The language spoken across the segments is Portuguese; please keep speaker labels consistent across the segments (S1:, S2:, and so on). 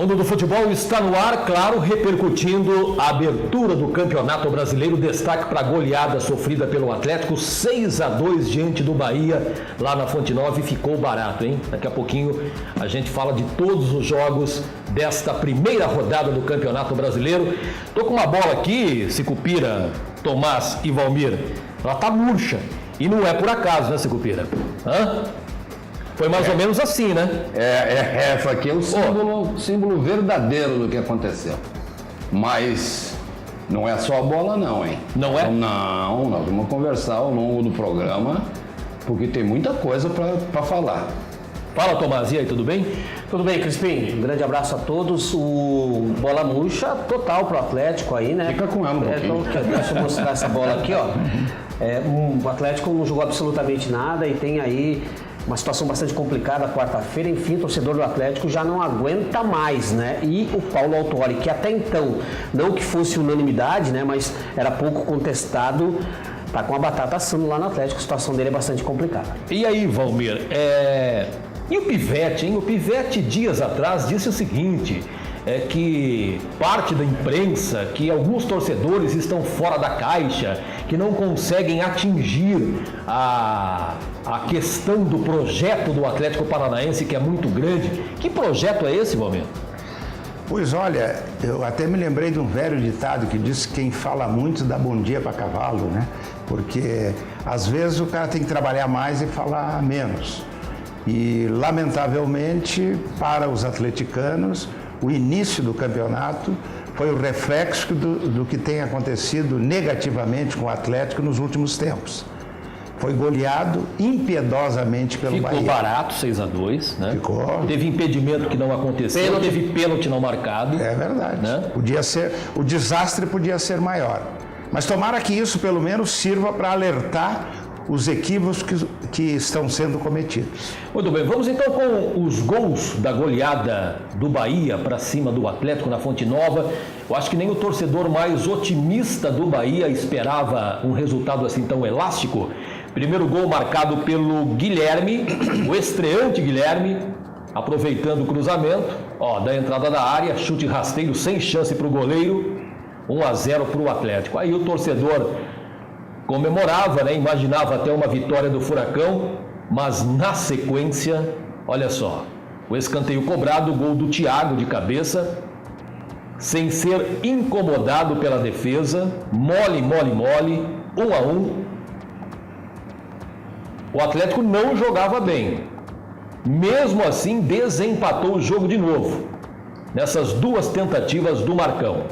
S1: Mundo do Futebol está no ar, claro, repercutindo a abertura do Campeonato Brasileiro. Destaque para a goleada sofrida pelo Atlético, 6-2 diante do Bahia, lá na Fonte Nova, e ficou barato, hein? Daqui a pouquinho a gente fala de todos os jogos desta primeira rodada do Campeonato Brasileiro. Tô com uma bola aqui, Sicupira, Tomás e Valmir. Ela tá murcha, e não é por acaso, né, Sicupira? Hã? Foi mais ou menos assim, né?
S2: Essa aqui é o símbolo verdadeiro do que aconteceu. Mas não é só a bola não, hein?
S1: Não é?
S2: Então, não, nós vamos conversar ao longo do programa, porque tem muita coisa para falar.
S1: Fala, Tomás, e aí, tudo bem?
S3: Tudo bem, Crispim? Um grande abraço a todos. O bola murcha total pro Atlético aí, né?
S2: Fica com ela um pouquinho.
S3: Então, deixa eu mostrar essa bola aqui, ó. O Atlético não jogou absolutamente nada e tem aí uma situação bastante complicada quarta-feira. Enfim, o torcedor do Atlético já não aguenta mais, né? E o Paulo Autuori, que até então, não que fosse unanimidade, né? Mas era pouco contestado, tá com a batata assando lá no Atlético. A situação dele é bastante complicada.
S1: E aí, Valmir, e o Pivete, hein? O Pivete, dias atrás, disse o seguinte, que parte da imprensa, que alguns torcedores estão fora da caixa, que não conseguem atingir a questão do projeto do Atlético Paranaense, que é muito grande. Que projeto é esse, Valmir?
S4: Pois olha, eu até me lembrei de um velho ditado que diz que quem fala muito dá bom dia para cavalo, né? Porque às vezes o cara tem que trabalhar mais e falar menos. E lamentavelmente para os atleticanos, o início do campeonato foi o reflexo do que tem acontecido negativamente com o Atlético nos últimos tempos. Foi goleado impiedosamente pelo Bahia.
S1: Ficou barato, 6-2, né?
S4: Ficou.
S1: Teve impedimento que não aconteceu, teve pênalti não marcado.
S4: É verdade.
S1: Né?
S4: Podia ser, o desastre podia ser maior. Mas tomara que isso pelo menos sirva para alertar os equívocos que estão sendo cometidos.
S1: Muito bem, vamos então com os gols da goleada do Bahia para cima do Atlético na Fonte Nova. Eu acho que nem o torcedor mais otimista do Bahia esperava um resultado assim tão elástico. Primeiro gol marcado pelo Guilherme, o estreante Guilherme, aproveitando o cruzamento, da entrada da área, chute rasteiro sem chance para o goleiro, 1-0 para o Atlético. Aí o torcedor comemorava, né? Imaginava até uma vitória do Furacão, mas na sequência, olha só, o escanteio cobrado, o gol do Thiago de cabeça, sem ser incomodado pela defesa, mole, 1-1. O Atlético não jogava bem, mesmo assim desempatou o jogo de novo, nessas duas tentativas do Marcão.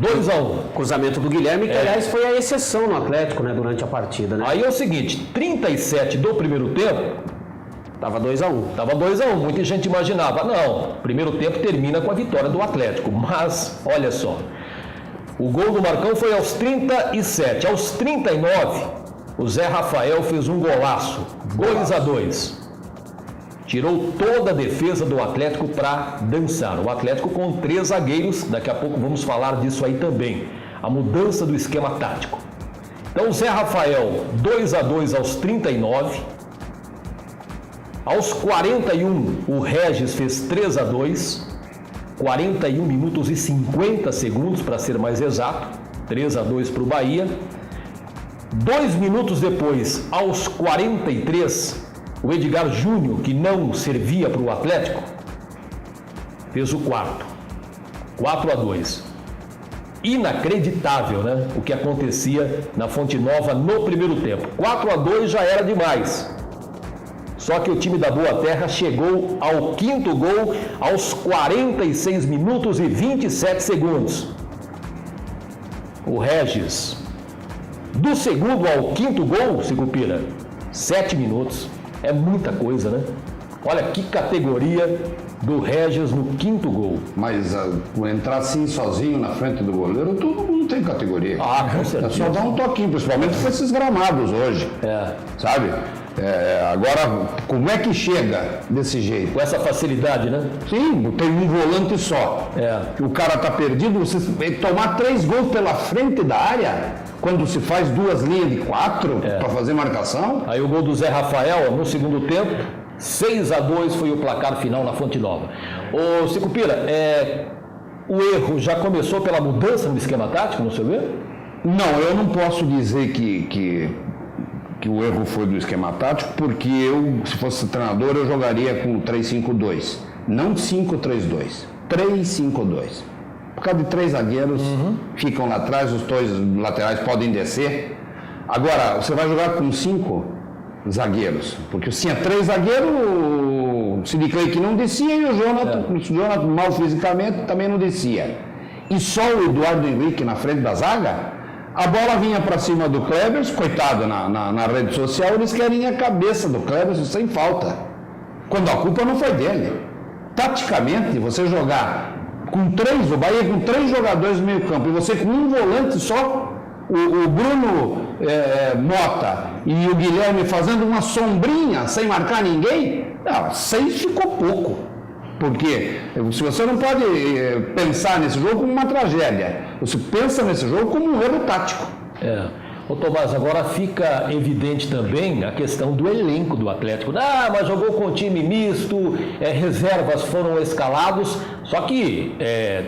S1: 2-1.
S3: Cruzamento do Guilherme, que aliás foi a exceção no Atlético, né, durante a partida, né?
S1: Aí é o seguinte, 37 do primeiro tempo,
S3: Tava 2-1.
S1: Tava 2-1, muita gente imaginava, não, primeiro tempo termina com a vitória do Atlético, mas olha só, o gol do Marcão foi aos 37, aos 39, o Zé Rafael fez um golaço, 2-2. Tirou toda a defesa do Atlético para dançar. O Atlético com 3 zagueiros, daqui a pouco vamos falar disso aí também. A mudança do esquema tático. Então o Zé Rafael, 2-2 aos 39. Aos 41, o Regis fez 3-2. 41 minutos e 50 segundos, para ser mais exato. 3-2 para o Bahia. 2 minutos depois, aos 43, o Edgar Júnior, que não servia para o Atlético, fez o quarto. 4-2. Inacreditável, né? O que acontecia na Fonte Nova no primeiro tempo. 4-2 já era demais. Só que o time da Boa Terra chegou ao quinto gol aos 46 minutos e 27 segundos. O Regis, do segundo ao quinto gol, Sicupira, 7 minutos. É muita coisa, né? Olha que categoria do Regis no quinto gol.
S2: Mas entrar assim sozinho na frente do goleiro, todo mundo tem categoria.
S1: Com certeza.
S2: É só dar um toquinho, principalmente com esses gramados hoje. Sabe? Agora, como é que chega desse jeito?
S1: Com essa facilidade, né?
S2: Sim, tem um volante só. O cara tá perdido, você tomar 3 gols pela frente da área, quando se faz 2 linhas de 4 para fazer marcação.
S1: Aí o gol do Zé Rafael no segundo tempo, 6-2 foi o placar final na Fonte Nova. Ô Sicupira, o erro já começou pela mudança no esquema tático, no seu ver?
S2: Não, eu não posso dizer que o erro foi do esquema tático, porque eu, se fosse treinador, eu jogaria com 3-5-2, não 5-3-2, 3-5-2. Por causa de 3 zagueiros, ficam lá atrás, os 2 laterais podem descer. Agora, você vai jogar com 5 zagueiros, porque se tinha 3 zagueiros, o Sid Clay que não descia e o Jonathan mal fisicamente também não descia. E só o Eduardo Henrique na frente da zaga, a bola vinha para cima do Kleberson, coitado na rede social, eles querem a cabeça do Kleberson sem falta, quando a culpa não foi dele. Taticamente, você jogar com 3, o Bahia com 3 jogadores no meio campo, e você com um volante só, o Bruno Mota e o Guilherme fazendo uma sombrinha sem marcar ninguém, 6 ficou pouco. Porque se você não pode pensar nesse jogo como uma tragédia, você pensa nesse jogo como um erro tático.
S1: Ô Tomás, agora fica evidente também a questão do elenco do Atlético. Mas jogou com time misto, reservas foram escalados, só que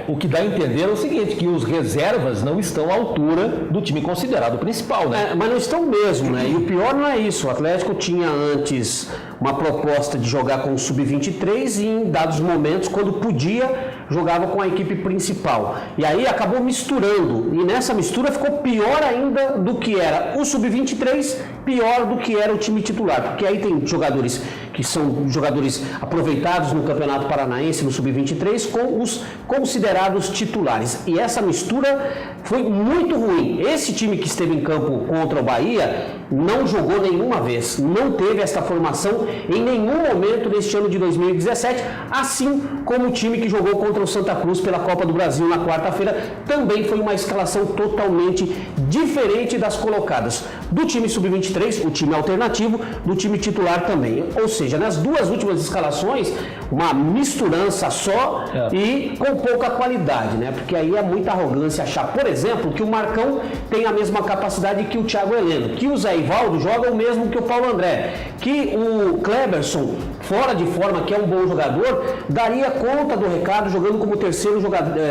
S1: o que dá a entender é o seguinte, que os reservas não estão à altura do time considerado principal, né?
S3: Mas não estão mesmo, né? E o pior não é isso, o Atlético tinha antes uma proposta de jogar com o Sub-23 e em dados momentos, quando podia, jogava com a equipe principal. E aí acabou misturando, e nessa mistura ficou pior ainda do que era o Sub-23, pior do que era o time titular, porque aí tem jogadores que são jogadores aproveitados no Campeonato Paranaense, no Sub-23, com os considerados titulares. E essa mistura foi muito ruim. Esse time que esteve em campo contra o Bahia não jogou nenhuma vez, não teve essa formação em nenhum momento neste ano de 2017, assim como o time que jogou contra o Santa Cruz pela Copa do Brasil na quarta-feira, também foi uma escalação totalmente diferente das colocadas do time Sub-23, o time alternativo, do time titular também. Ou seja, nas duas últimas escalações, uma misturança só e com pouca qualidade, né? Porque aí é muita arrogância achar, por exemplo, que o Marcão tem a mesma capacidade que o Thiago Heleno, que o Zé Ivaldo joga o mesmo que o Paulo André, que o Kleberson, fora de forma, que é um bom jogador, daria conta do recado jogando como terceiro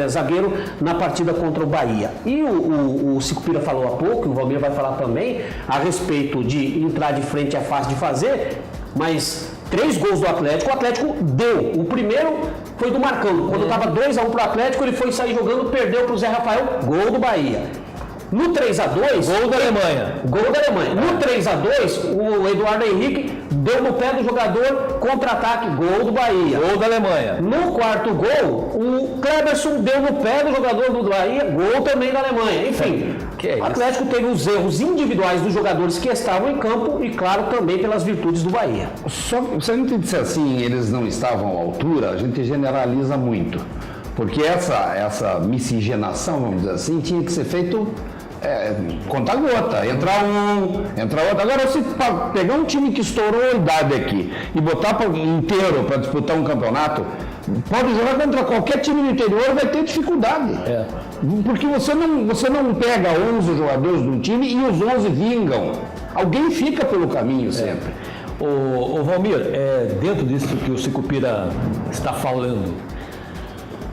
S3: zagueiro na partida contra o Bahia. E o Sicupira falou há pouco, e o Valmir vai falar também, a respeito de entrar de frente é fácil de fazer, mas 3 gols do Atlético, o Atlético deu. O primeiro foi do Marcão. Quando estava 2-1 para o Atlético, ele foi sair jogando, perdeu para o Zé Rafael, gol do Bahia. No 3-2...
S1: Gol da Alemanha.
S3: Gol da Alemanha. No 3-2, o Eduardo Henrique deu no pé do jogador, contra-ataque, gol do Bahia.
S1: Gol da Alemanha.
S3: No quarto gol, o Kleberson deu no pé do jogador do Bahia, gol também da Alemanha. Enfim, o Atlético teve os erros individuais dos jogadores que estavam em campo e, claro, também pelas virtudes do Bahia.
S2: Só se a gente disser assim, eles não estavam à altura, a gente generaliza muito. Porque essa miscigenação, vamos dizer assim, tinha que ser feito conta-gota, entrar outro. Agora, se pegar um time que estourou a idade aqui e botar inteiro para disputar um campeonato, pode jogar contra qualquer time do interior, vai ter dificuldade. Porque você não pega 11 jogadores de um time e os 11 vingam. Alguém fica pelo caminho sempre.
S1: Ô Valmir, dentro disso que o Sicupira está falando,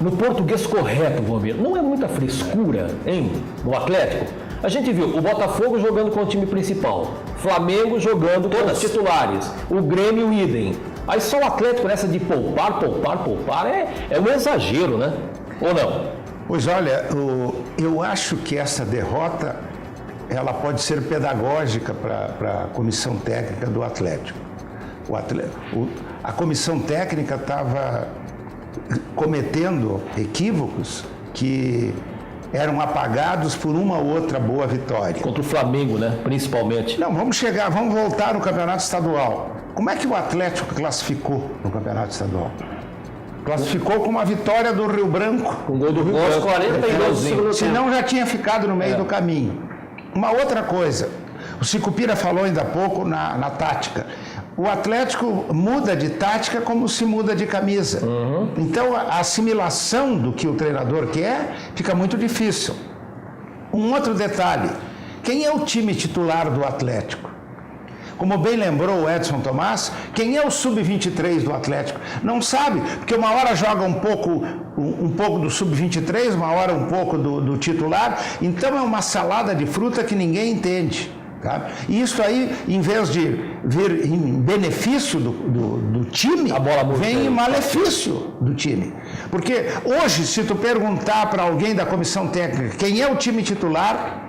S1: no português correto, Valmir, não é muita frescura, hein, no Atlético? A gente viu o Botafogo jogando com o time principal, Flamengo jogando com os titulares, o Grêmio idem. Aí só o Atlético nessa de poupar, é um exagero, né? Ou não?
S4: Pois olha, eu acho que essa derrota, ela pode ser pedagógica para a comissão técnica do Atlético. A comissão técnica estava cometendo equívocos que eram apagados por uma ou outra boa vitória.
S1: Contra o Flamengo, né? Principalmente.
S4: Não, vamos voltar no Campeonato Estadual. Como é que o Atlético classificou no Campeonato Estadual? Classificou com uma vitória do Rio Branco.
S1: Com o gol do Rio Branco.
S3: 42
S4: senão já tinha ficado no meio do caminho. Uma outra coisa, o Sicupira falou ainda há pouco na tática. O Atlético muda de tática como se muda de camisa. Então, a assimilação do que o treinador quer fica muito difícil. Um outro detalhe, quem é o time titular do Atlético? Como bem lembrou o Edson Tomás, quem é o sub-23 do Atlético? Não sabe, porque uma hora joga um pouco do sub-23, uma hora um pouco do titular, então é uma salada de fruta que ninguém entende. Tá? E isso aí, em vez de vir em benefício do time, vem em malefício do time. Porque hoje, se tu perguntar para alguém da comissão técnica quem é o time titular,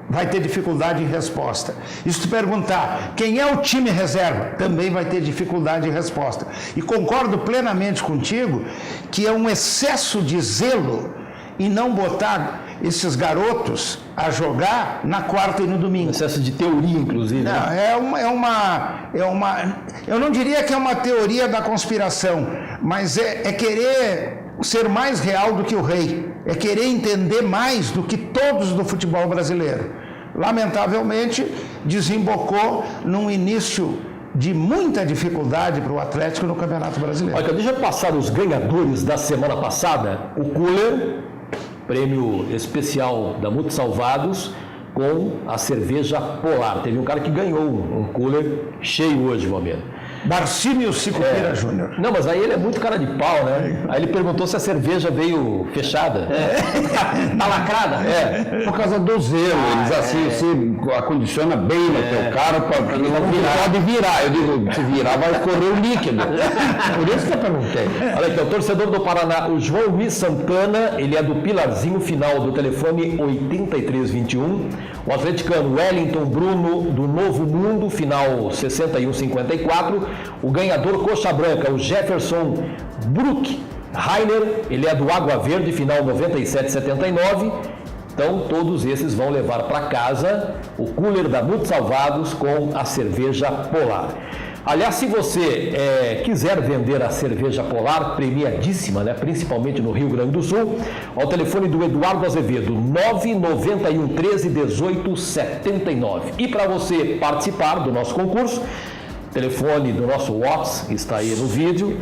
S4: vai ter dificuldade em resposta. E se tu perguntar quem é o time reserva, também vai ter dificuldade em resposta. E concordo plenamente contigo que é um excesso de zelo em não botar esses garotos a jogar na quarta e no domingo.
S1: Excesso de teoria, inclusive.
S4: Não, eu não diria que é uma teoria da conspiração, mas é querer ser mais real do que o rei, é querer entender mais do que todos do futebol brasileiro. Lamentavelmente, desembocou num início de muita dificuldade para o Atlético no Campeonato Brasileiro.
S1: Olha, deixa eu passar os ganhadores da semana passada. O Cooler, prêmio especial da Multi Salvados, com a cerveja Polar. Teve um cara que ganhou um cooler cheio hoje, Valmir.
S4: Barcínio Sicupira Júnior.
S1: Não, mas aí ele é muito cara de pau, né? Aí ele perguntou se a cerveja veio fechada. Tá lacrada?
S2: Por causa do zelo. Eles assim, você acondiciona bem no teu carro para ele não pode virar. Eu digo, se virar vai escorrer o líquido. Por isso que eu perguntei.
S1: Olha aqui, o torcedor do Paraná, o João Luiz Santana, ele é do Pilarzinho, final do telefone 8321. O atleticano Wellington Bruno, do Novo Mundo, final 6154. O ganhador Coxa Branca, o Jefferson Brook Rainer, ele é do Água Verde, final 9779. Então, todos esses vão levar para casa o cooler da Multi Salvados com a cerveja Polar. Aliás, se você quiser vender a cerveja Polar, premiadíssima, né? Principalmente no Rio Grande do Sul, ao telefone do Eduardo Azevedo, 991 13 18 79. E para você participar do nosso concurso, telefone do nosso WhatsApp está aí no vídeo,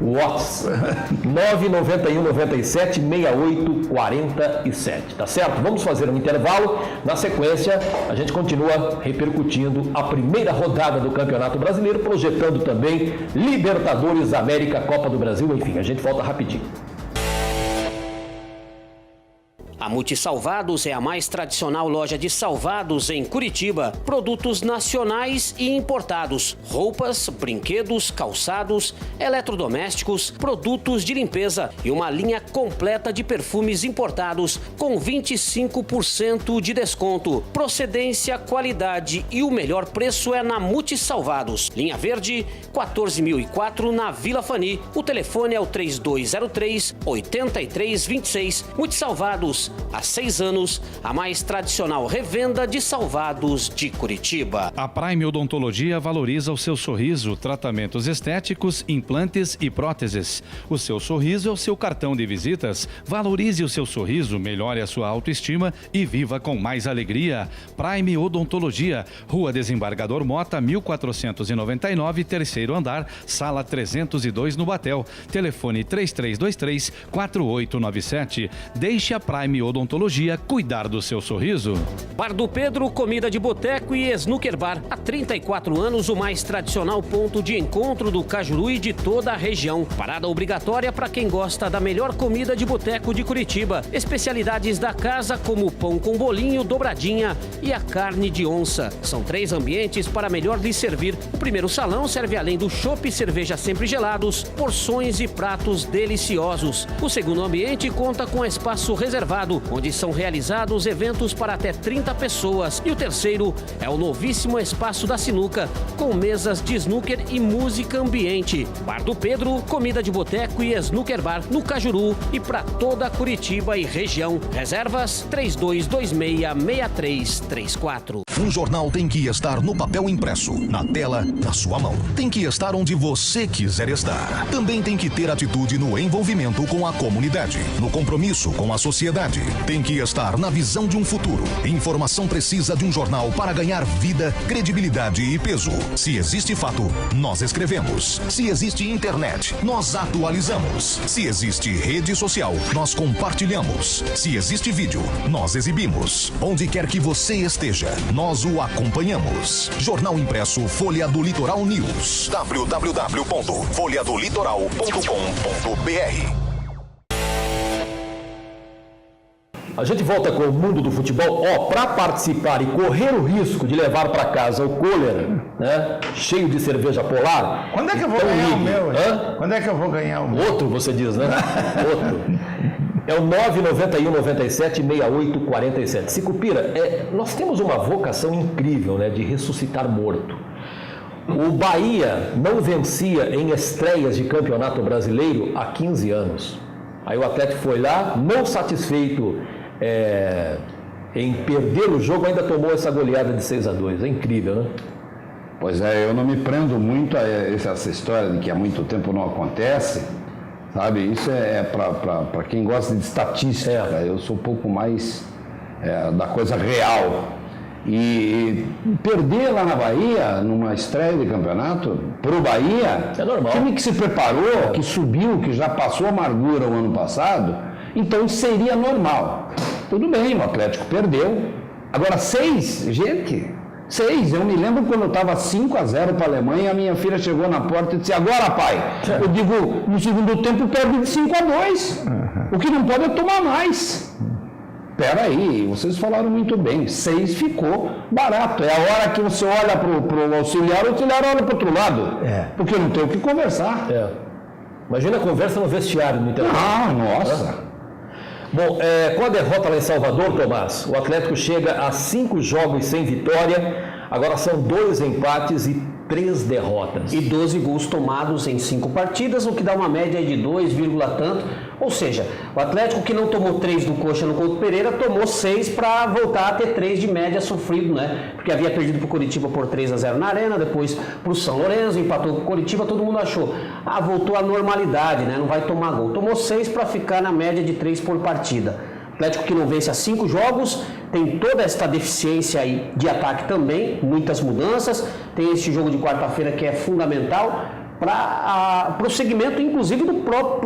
S1: 991 97 68 47, tá certo? Vamos fazer um intervalo, na sequência a gente continua repercutindo a primeira rodada do Campeonato Brasileiro, projetando também Libertadores, América, Copa do Brasil, enfim, a gente volta rapidinho.
S3: A Multi Salvados é a mais tradicional loja de salvados em Curitiba. Produtos nacionais e importados, roupas, brinquedos, calçados, eletrodomésticos, produtos de limpeza e uma linha completa de perfumes importados com 25% de desconto. Procedência, qualidade e o melhor preço é na Multi Salvados. Linha Verde, 14.004 na Vila Fani. O telefone é o 3203-8326. Multi Salvados. Há 6 anos, a mais tradicional revenda de salvados de Curitiba.
S5: A Prime Odontologia valoriza o seu sorriso, tratamentos estéticos, implantes e próteses. O seu sorriso é o seu cartão de visitas. Valorize o seu sorriso, melhore a sua autoestima e viva com mais alegria. Prime Odontologia, Rua Desembargador Mota, 1499, terceiro andar, sala 302 no Batel. Telefone 3323-4897. Deixe a Prime Odontologia cuidar do seu sorriso.
S3: Bar do Pedro, comida de boteco e snooker bar. Há 34 anos, o mais tradicional ponto de encontro do Cajuru e de toda a região. Parada obrigatória para quem gosta da melhor comida de boteco de Curitiba. Especialidades da casa como pão com bolinho, dobradinha e a carne de onça. São 3 ambientes para melhor lhe servir. O primeiro salão serve além do chopp e cerveja sempre gelados, porções e pratos deliciosos. O segundo ambiente conta com espaço reservado, onde são realizados eventos para até 30 pessoas. E o terceiro é o novíssimo espaço da sinuca, com mesas de snooker e música ambiente. Bar do Pedro, comida de boteco e snooker bar no Cajuru e para toda Curitiba e região. Reservas 3226-6334.
S6: Um jornal tem que estar no papel impresso, na tela, na sua mão. Tem que estar onde você quiser estar. Também tem que ter atitude no envolvimento com a comunidade, no compromisso com a sociedade. Tem que estar na visão de um futuro. Informação precisa de um jornal para ganhar vida, credibilidade e peso. Se existe fato, nós escrevemos. Se existe internet, nós atualizamos. Se existe rede social, nós compartilhamos. Se existe vídeo, nós exibimos. Onde quer que você esteja, nós nós o acompanhamos. Jornal Impresso Folha do Litoral News. www.folhadolitoral.com.br.
S1: A gente volta com o mundo do futebol. Para participar e correr o risco de levar para casa o cooler, né, cheio de cerveja polar.
S4: Quando é que eu vou
S1: então
S4: ganhar o
S1: ligue.
S4: meu?
S1: Hã?
S4: Quando é que eu vou ganhar o meu?
S1: Outro, você diz, né? Outro. É o 991 97 68 47. Sicupira, nós temos uma vocação incrível, né, de ressuscitar morto. O Bahia não vencia em estreias de campeonato brasileiro há 15 anos. Aí o Atlético foi lá, não satisfeito em perder o jogo, ainda tomou essa goleada de 6-2. É incrível, né?
S2: Pois é, eu não me prendo muito a essa história de que há muito tempo não acontece, sabe? Isso é para quem gosta de estatística. Eu sou um pouco mais da coisa real. E perder lá na Bahia, numa estreia de campeonato, para o Bahia,
S1: é normal.
S2: Time que se preparou, que subiu, que já passou amargura o ano passado, então seria normal. Tudo bem, o Atlético perdeu. Agora 6, gente, 6. Eu me lembro quando eu estava 5-0 para a Alemanha, a minha filha chegou na porta e disse: agora, pai, eu digo, no segundo tempo perde de 5-2. O que não pode é tomar mais. Espera aí, vocês falaram muito bem, 6 ficou barato. É a hora que você olha para o auxiliar, o auxiliar olha para o outro lado. Porque não tem o que conversar.
S1: Imagina a conversa no vestiário no intervalo.
S2: Nossa.
S1: Bom, com a derrota lá em Salvador, Tomás, o Atlético chega a 5 jogos sem vitória, agora são 2 empates e 3 derrotas.
S3: E 12 gols tomados em 5 partidas, o que dá uma média de 2, tanto. Ou seja, o Atlético que não tomou 3 do Coxa no Couto Pereira, tomou 6 para voltar a ter 3 de média sofrido, né? Porque havia perdido para o Coritiba por 3-0 na Arena, depois para o São Lourenço, empatou com o Coritiba, todo mundo achou. Voltou à normalidade, né? Não vai tomar gol. Tomou 6 para ficar na média de 3 por partida. Atlético que não vence há 5 jogos, tem toda esta deficiência aí de ataque também, muitas mudanças, tem esse jogo de quarta-feira que é fundamental para o segmento, inclusive,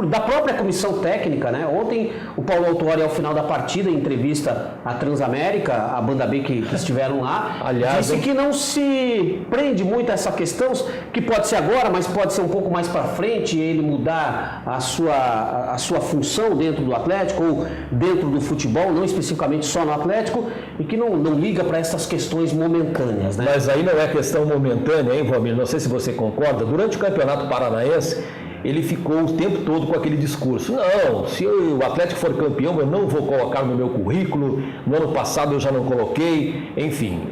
S3: da própria comissão técnica, né? Ontem, o Paulo Autuori, ao final da partida, em entrevista à Transamérica, a banda B que estiveram lá,
S1: aliás,
S3: disse que não se prende muito a essa questão, que pode ser agora, mas pode ser um pouco mais para frente, ele mudar a sua função dentro do Atlético, ou dentro do futebol, não especificamente só no Atlético, e que não liga para essas questões momentâneas, né?
S1: Mas aí não é questão momentânea, hein, Valmir? Não sei se você concorda. Durante o Campeonato Paranaense, ele ficou o tempo todo com aquele discurso: não, se o Atlético for campeão, eu não vou colocar no meu currículo, no ano passado eu já não coloquei, enfim,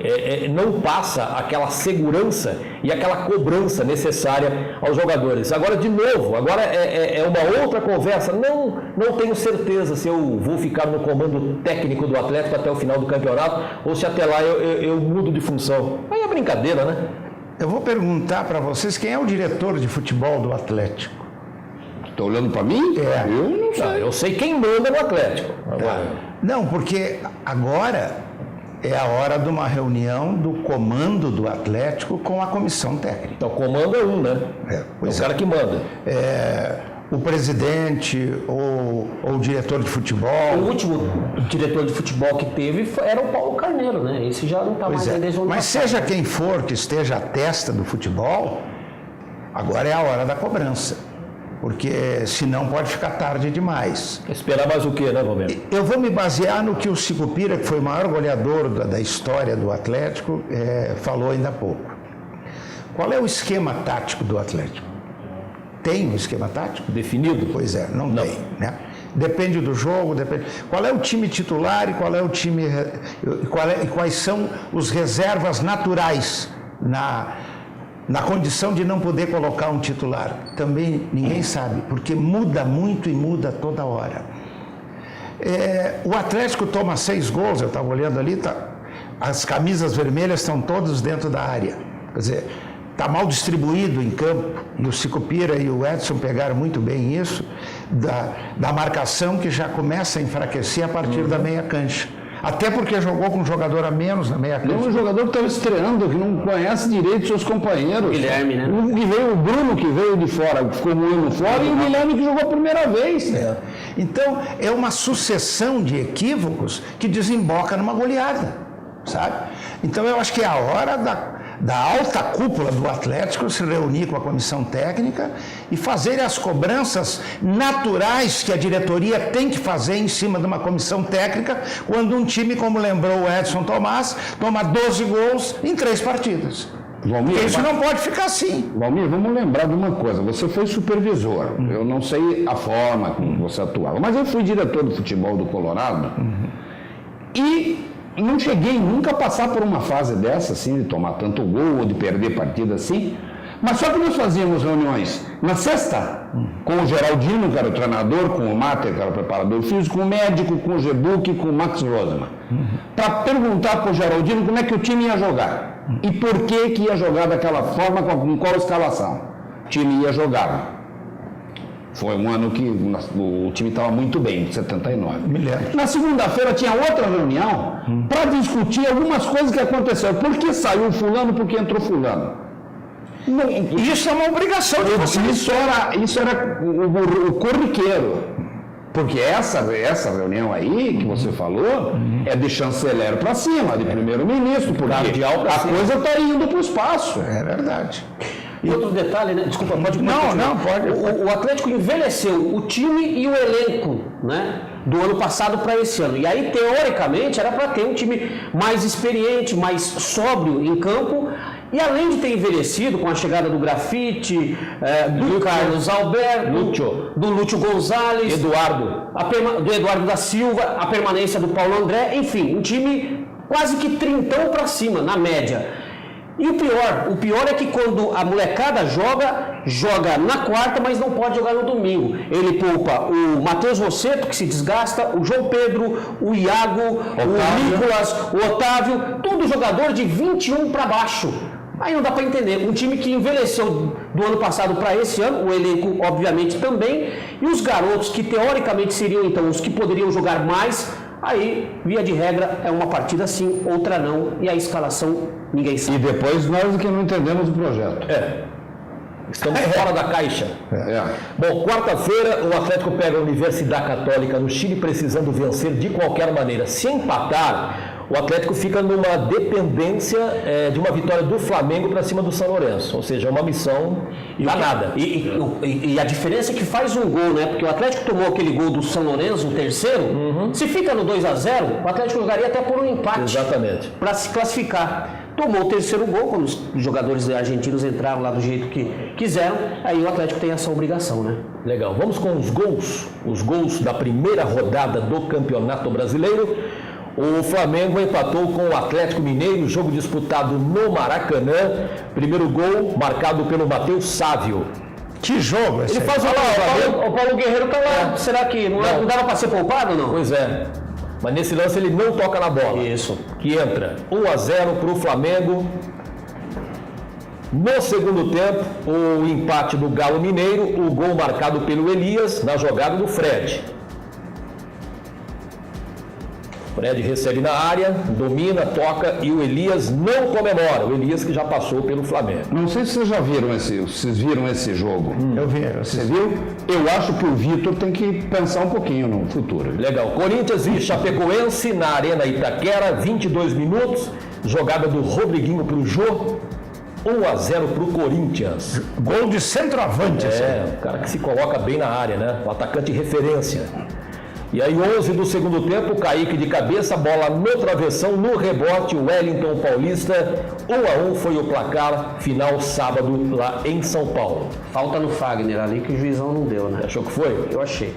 S1: não passa aquela segurança e aquela cobrança necessária aos jogadores. Agora, de novo, é uma outra conversa, não tenho certeza se eu vou ficar no comando técnico do Atlético até o final do campeonato, ou se até lá eu mudo de função. Aí é brincadeira, né?
S4: Eu vou perguntar para vocês quem é o diretor de futebol do Atlético.
S2: Estou olhando para mim?
S4: Eu não sei.
S1: Não, eu sei quem manda no Atlético. Agora,
S4: Não, porque agora é a hora de uma reunião do comando do Atlético com a comissão técnica.
S1: então, o comando é um, né? É o cara que manda.
S4: O presidente ou o diretor de futebol.
S3: O último diretor de futebol que teve era o Paulo Carneiro, né? Esse já não está mais aí desde o ano
S4: Mas
S3: passado.
S4: seja quem for que esteja à testa do futebol, agora é a hora da cobrança. Porque senão pode ficar tarde demais.
S1: Esperar mais o quê, né, Romero?
S4: Eu vou me basear no que o Sicupira, que foi o maior goleador da história do Atlético, falou ainda há pouco. Qual é o esquema tático do Atlético? Tem um esquema tático?
S1: Definido?
S4: Pois é, não tem, né? Depende do jogo, depende. Qual é o time titular e qual é o time e quais são os reservas naturais na condição de não poder colocar um titular? Também ninguém sabe, porque muda muito e muda toda hora. O Atlético toma 6 gols, eu estava olhando ali, as camisas vermelhas estão todas dentro da área. Quer dizer, está mal distribuído em campo, e o Sicupira e o Edson pegaram muito bem isso, da marcação que já começa a enfraquecer a partir da meia cancha. Até porque jogou com um jogador a menos na meia cancha.
S2: Um jogador que estava estreando, que não conhece direito seus companheiros.
S3: Guilherme, né?
S2: O Bruno que veio de fora, ficou um ano fora, e o Guilherme que jogou a primeira vez.
S4: Então, é uma sucessão de equívocos que desemboca numa goleada. sabe? Então eu acho que é a hora da alta cúpula do Atlético se reunir com a comissão técnica e fazer as cobranças naturais que a diretoria tem que fazer em cima de uma comissão técnica quando um time, como lembrou o Edson Tomás, toma 12 gols em 3 partidas.
S2: Valmir,
S4: Porque isso não pode ficar assim.
S2: Valmir, vamos lembrar de uma coisa, você foi supervisor, eu não sei a forma como você atuava, mas eu fui diretor do futebol do Colorado e não cheguei nunca a passar por uma fase dessa, assim, de tomar tanto gol ou de perder partida assim, mas só que nós fazíamos reuniões na sexta, com o Geraldino, que era o treinador, com o Mater, que era o preparador físico, com o médico, com o Gebuc, com o Max Rosman, para perguntar para o Geraldino como é que o time ia jogar. E por que ia jogar daquela forma, com qual escalação o time ia jogar. Foi um ano que o time estava muito bem, de 79.
S4: Me lembro.
S2: Na segunda-feira tinha outra reunião para discutir algumas coisas que aconteceram. Por que saiu fulano, por que entrou fulano? Não,
S4: Isso é uma obrigação de vocês.
S2: isso era o corriqueiro. Porque essa reunião aí que você falou é de chanceler para cima, de primeiro-ministro, porque a coisa está indo para o espaço.
S4: É verdade.
S3: E outro detalhe, né? Desculpa, pode
S4: Não, pode.
S3: O Atlético envelheceu o time e o elenco, né? Do ano passado para esse ano. E aí, teoricamente, era para ter um time mais experiente, mais sóbrio em campo. E além de ter envelhecido com a chegada do Grafite, do Carlos Alberto, do Lúcio Gonzalez, do Eduardo da Silva, a permanência do Paulo André, enfim, um time quase que 30 para cima, na média. E o pior é que quando a molecada joga na quarta, mas não pode jogar no domingo. Ele poupa o Matheus Rosseto, que se desgasta, o João Pedro, o Iago, o Nicolas, o Otávio, tudo jogador de 21 para baixo. Aí não dá para entender. Um time que envelheceu do ano passado para esse ano, o elenco obviamente também, e os garotos que teoricamente seriam então os que poderiam jogar mais, aí, via de regra, é uma partida sim, outra não, e a escalação ninguém sabe.
S2: E depois nós que não entendemos o projeto.
S1: Estamos fora da caixa. Bom, quarta-feira o Atlético pega a Universidade Católica no Chile, precisando vencer de qualquer maneira. Se empatar, o Atlético fica numa dependência de uma vitória do Flamengo para cima do São Lourenço. Ou seja, é uma missão danada.
S3: E a diferença é que faz um gol, né? Porque o Atlético tomou aquele gol do São Lourenço, o terceiro. Se fica no 2-0, o Atlético jogaria até por um empate.
S1: Exatamente.
S3: Para se classificar. Tomou o terceiro gol, quando os jogadores argentinos entraram lá do jeito que quiseram, aí o Atlético tem essa obrigação, né?
S1: Legal. Vamos com os gols da primeira rodada do Campeonato Brasileiro. O Flamengo empatou com o Atlético Mineiro, jogo disputado no Maracanã. Primeiro gol marcado pelo Matheus Sávio.
S4: Que jogo esse
S1: Ele
S4: aí?
S1: faz
S3: O Paulo Guerreiro tá lá. Será que não dava para ser poupado ou não?
S1: Pois é. Mas nesse lance ele não toca na bola.
S3: Isso.
S1: Que entra 1-0 para o Flamengo. No segundo tempo, o empate do Galo Mineiro, o gol marcado pelo Elias na jogada do Fred. Fred recebe na área, domina, toca e o Elias não comemora. O Elias que já passou pelo Flamengo.
S2: Não sei se vocês viram esse jogo.
S4: Eu vi.
S2: Você viu? Eu acho que o Vitor tem que pensar um pouquinho no futuro.
S1: Legal. Corinthians e Chapecoense na Arena Itaquera, 22 minutos. Jogada do Rodriguinho para o Jô. 1-0 para o Corinthians.
S4: Gol de centroavante. esse aí.
S1: O cara que se coloca bem na área, né? O atacante referência. E aí, 11 do segundo tempo, Kaique de cabeça, bola no travessão, no rebote, o Wellington Paulista. 1-1 foi o placar final sábado lá em São Paulo.
S3: Falta no Fagner ali que o juizão não deu, né?
S1: Achou que foi?
S3: Eu achei.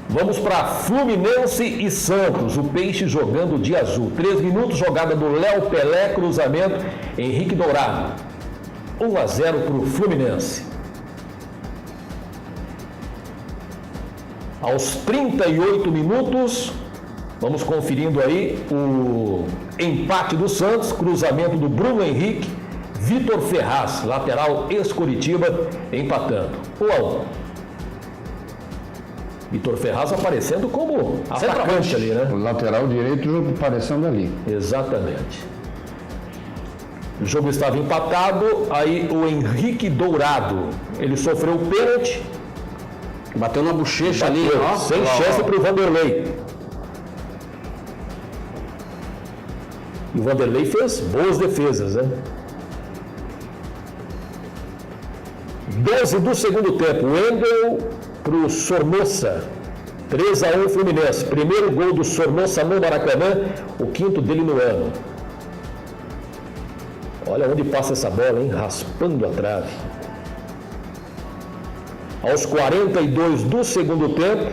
S1: Vamos para Fluminense e Santos, o Peixe jogando de azul. 3 minutos, jogada do Léo Pelé, cruzamento, Henrique Dourado. 1-0 para o Fluminense. Aos 38 minutos, vamos conferindo aí o empate do Santos, cruzamento do Bruno Henrique, Vitor Ferraz, lateral ex-Curitiba, empatando. 1-1. Vitor Ferraz aparecendo como atacante ali, né?
S2: O lateral direito aparecendo ali.
S1: Exatamente. O jogo estava empatado, aí o Henrique Dourado, ele sofreu o pênalti.
S3: Bateu na bochecha ali, ó.
S1: Sem chance para o Vanderlei. E o Vanderlei fez boas defesas, né? 12 do segundo tempo, Wendel para o Sornosa, 3-1 Fluminense. Primeiro gol do Sornosa no Maracanã, o quinto dele no ano. Olha onde passa essa bola, hein? Raspando a trave. Aos 42 do segundo tempo,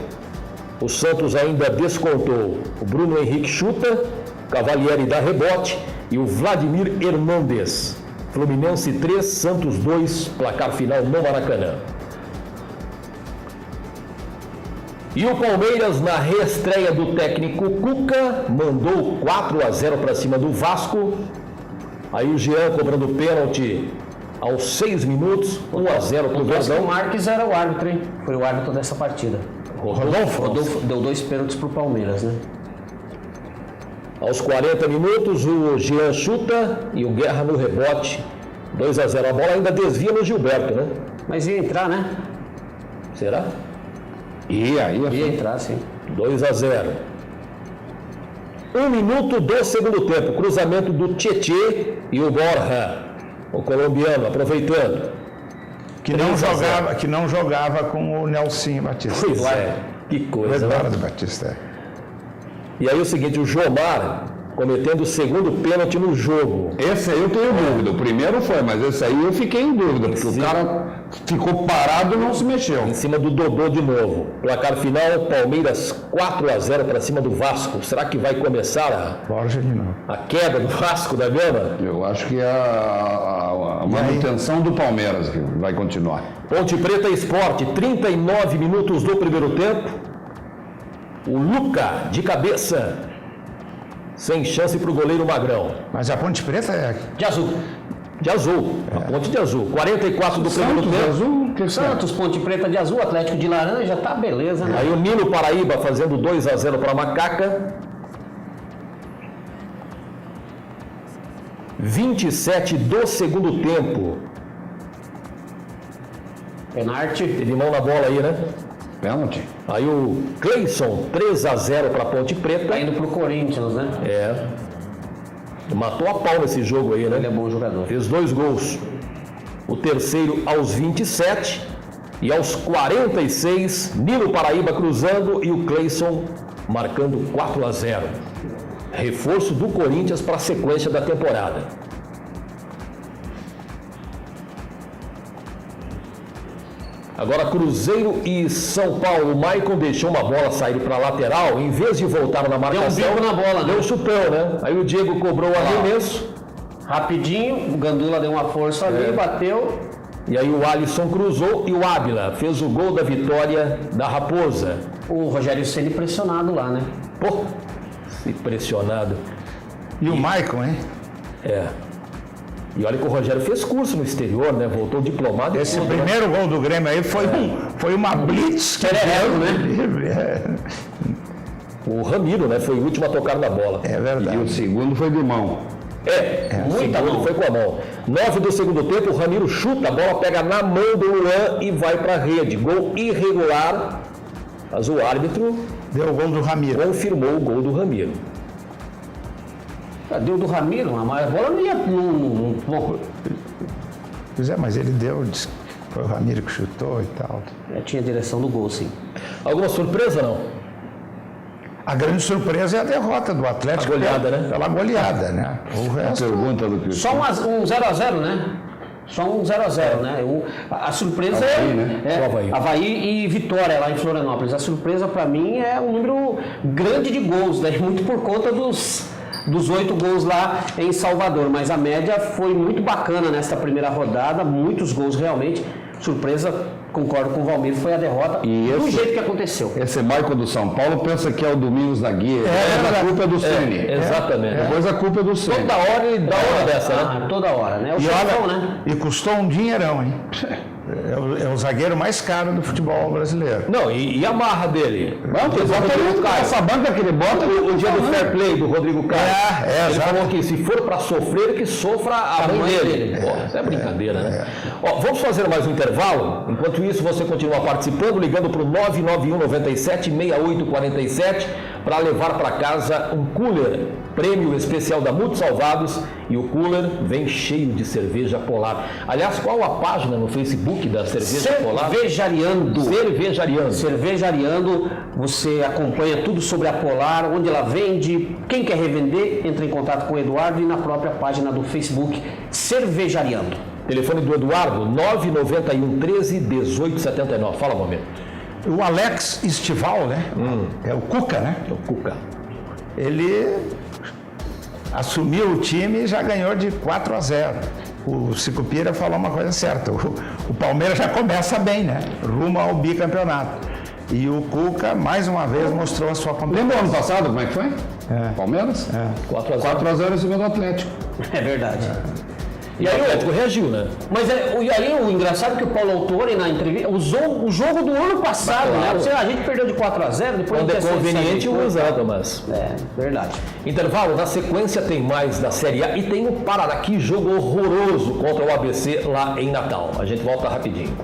S1: o Santos ainda descontou. O Bruno Henrique chuta, Cavalieri dá rebote e o Vladimir Hernandes. Fluminense 3, Santos 2, placar final no Maracanã. E o Palmeiras, na reestreia do técnico Cuca, mandou 4-0 para cima do Vasco. Aí o Jean cobrando pênalti aos 6 minutos, 1-0 para o Verdão.
S3: O Marques era o árbitro, hein? Foi o árbitro dessa partida. Rodolfo deu 2 pênaltis para o Palmeiras, né?
S1: Aos 40 minutos, o Jean chuta e o Guerra no rebote, 2-0. A bola ainda desvia no Gilberto, né?
S3: Mas ia entrar, né?
S1: Será?
S3: Ia entrar, sim.
S1: 2-0. 1 minuto do segundo tempo, cruzamento do Tietê e o Borja, o colombiano, aproveitando.
S4: Que não jogava com o Nelsinho Batista.
S1: Pois é, que coisa, né?
S4: Eduardo Batista.
S1: E aí o seguinte, o Jomar cometendo o segundo pênalti no jogo.
S2: Esse aí eu tenho dúvida. O primeiro foi, mas esse aí eu fiquei em dúvida, porque o cara ficou parado e não se mexeu.
S1: Em cima do Dodô de novo. Placar final, Palmeiras 4-0 para cima do Vasco. Será que vai começar
S4: Borja de novo.
S1: a queda do Vasco da Gama?
S2: Eu acho que é a manutenção do Palmeiras que vai continuar.
S1: Ponte Preta Esporte, 39 minutos do primeiro tempo. O Luca, de cabeça, sem chance para o goleiro Magrão.
S4: Mas a Ponte Preta é...
S3: De azul.
S1: De azul, a ponte de azul. 44 do primeiro tempo.
S2: Azul,
S3: Santos, Ponte Preta de azul, Atlético de laranja, tá beleza, né?
S1: Aí o Nilo Paraíba fazendo 2-0 para a Macaca. 27 do segundo tempo.
S3: Penarte.
S1: Teve mão na bola aí, né?
S2: Pênalti.
S1: Aí o Cleison, 3-0 para a Ponte Preta.
S3: Tá indo pro Corinthians, né?
S1: É. Matou a pau nesse jogo aí, né?
S3: Ele é bom jogador.
S1: Fez 2 gols. O terceiro aos 27 e aos 46, Nilo Paraíba cruzando e o Cleison marcando 4-0. Reforço do Corinthians para a sequência da temporada. Agora Cruzeiro e São Paulo. O Maicon deixou uma bola sair para a lateral, em vez de voltar na marcação.
S3: Deu um bico na bola, né?
S1: Deu um chutão, né? Aí o Diego cobrou o arremesso.
S3: Rapidinho, o Gandula deu uma força ali, bateu.
S1: E aí o Alisson cruzou e o Ábila fez o gol da vitória da Raposa.
S3: O Rogério Ceni pressionado lá, né?
S1: Pô, impressionado.
S4: E o Maicon, hein?
S1: É. E olha que o Rogério fez curso no exterior, né? Voltou diplomado.
S4: Esse primeiro gol do Grêmio aí foi uma blitz que deu,
S1: O Ramiro, né? Foi o último a tocar na bola.
S4: É verdade.
S2: E o segundo foi de mão.
S1: Muita mão. Foi com a mão. 9 do segundo tempo, o Ramiro chuta, a bola pega na mão do Luan e vai para a rede. Gol irregular, mas o árbitro
S4: Deu o gol do Ramiro.
S1: confirmou o gol do Ramiro.
S3: Deu do Ramiro, mas a bola não ia. Bom,
S4: Pois é, mas ele deu, disse que foi o Ramiro que chutou e tal.
S3: tinha a direção do gol, sim.
S1: Alguma surpresa, não?
S4: A grande surpresa é a derrota do Atlético.
S1: A goleada, né?
S4: Pela goleada, né? O resto...
S2: Pergunta do Cristiano.
S3: Só um 0-0, né? Só um 0-0, né? A surpresa
S2: Avaí, né?
S3: Avaí e Vitória lá em Florianópolis. A surpresa para mim é um número grande de gols, né? Muito por conta dos 8 gols lá em Salvador. Mas a média foi muito bacana nesta primeira rodada, muitos gols realmente. Surpresa, concordo com o Valmir, foi a derrota do jeito que aconteceu.
S2: Esse Maicon do São Paulo pensa que é o Domingos da Guia. A culpa é do Ceni.
S1: Exatamente.
S2: Depois a culpa é do Ceni.
S1: Toda hora ele dá uma dessa, né?
S3: Toda hora, né? O
S4: E,
S3: chefão,
S4: olha,
S3: né?
S4: e custou um dinheirão, hein? É o zagueiro mais caro do futebol brasileiro.
S1: Não, e a marra dele?
S2: Essa banca que ele bota,
S1: O dia do fair play do Rodrigo Caio. Ele
S4: exato.
S1: falou que se for para sofrer, que sofra a mãe dele. Pô, isso é brincadeira, né? Ó, vamos fazer mais um intervalo. Enquanto isso, você continua participando, ligando para o 991 97 6847 para levar para casa um cooler prêmio especial da Multisalvados e o cooler vem cheio de cerveja Polar. Aliás, qual a página no Facebook da cerveja Polar?
S3: Cervejariando, você acompanha tudo sobre a Polar, onde ela vende, quem quer revender, entra em contato com o Eduardo e na própria página do Facebook Cervejariando.
S1: Telefone do Eduardo, 991 13 1879. Fala, momento.
S4: O Alex Estival, né? É o Cuca, né?
S1: É o Cuca.
S4: Ele assumiu o time e já ganhou de 4-0. O Sicupira falou uma coisa certa. O Palmeiras já começa bem, né? Rumo ao bicampeonato. E o Cuca, mais uma vez, mostrou a sua competência.
S2: Lembra o ano passado como é que foi? Palmeiras?
S1: 4-0.
S2: 4-0 em cima do Atlético.
S3: É verdade.
S1: E aí o Atlético reagiu, né?
S3: Mas e aí o engraçado é que o Paulo Autori na entrevista usou o jogo do ano passado,
S1: Claro.
S3: né? Ou seja, a gente perdeu de 4-0, depois
S1: Quando é
S3: não
S1: conveniente, usa, Tomás.
S3: É, verdade.
S1: Intervalo, na sequência tem mais da Série A e tem o Paraná. Que jogo horroroso contra o ABC lá em Natal. A gente volta rapidinho.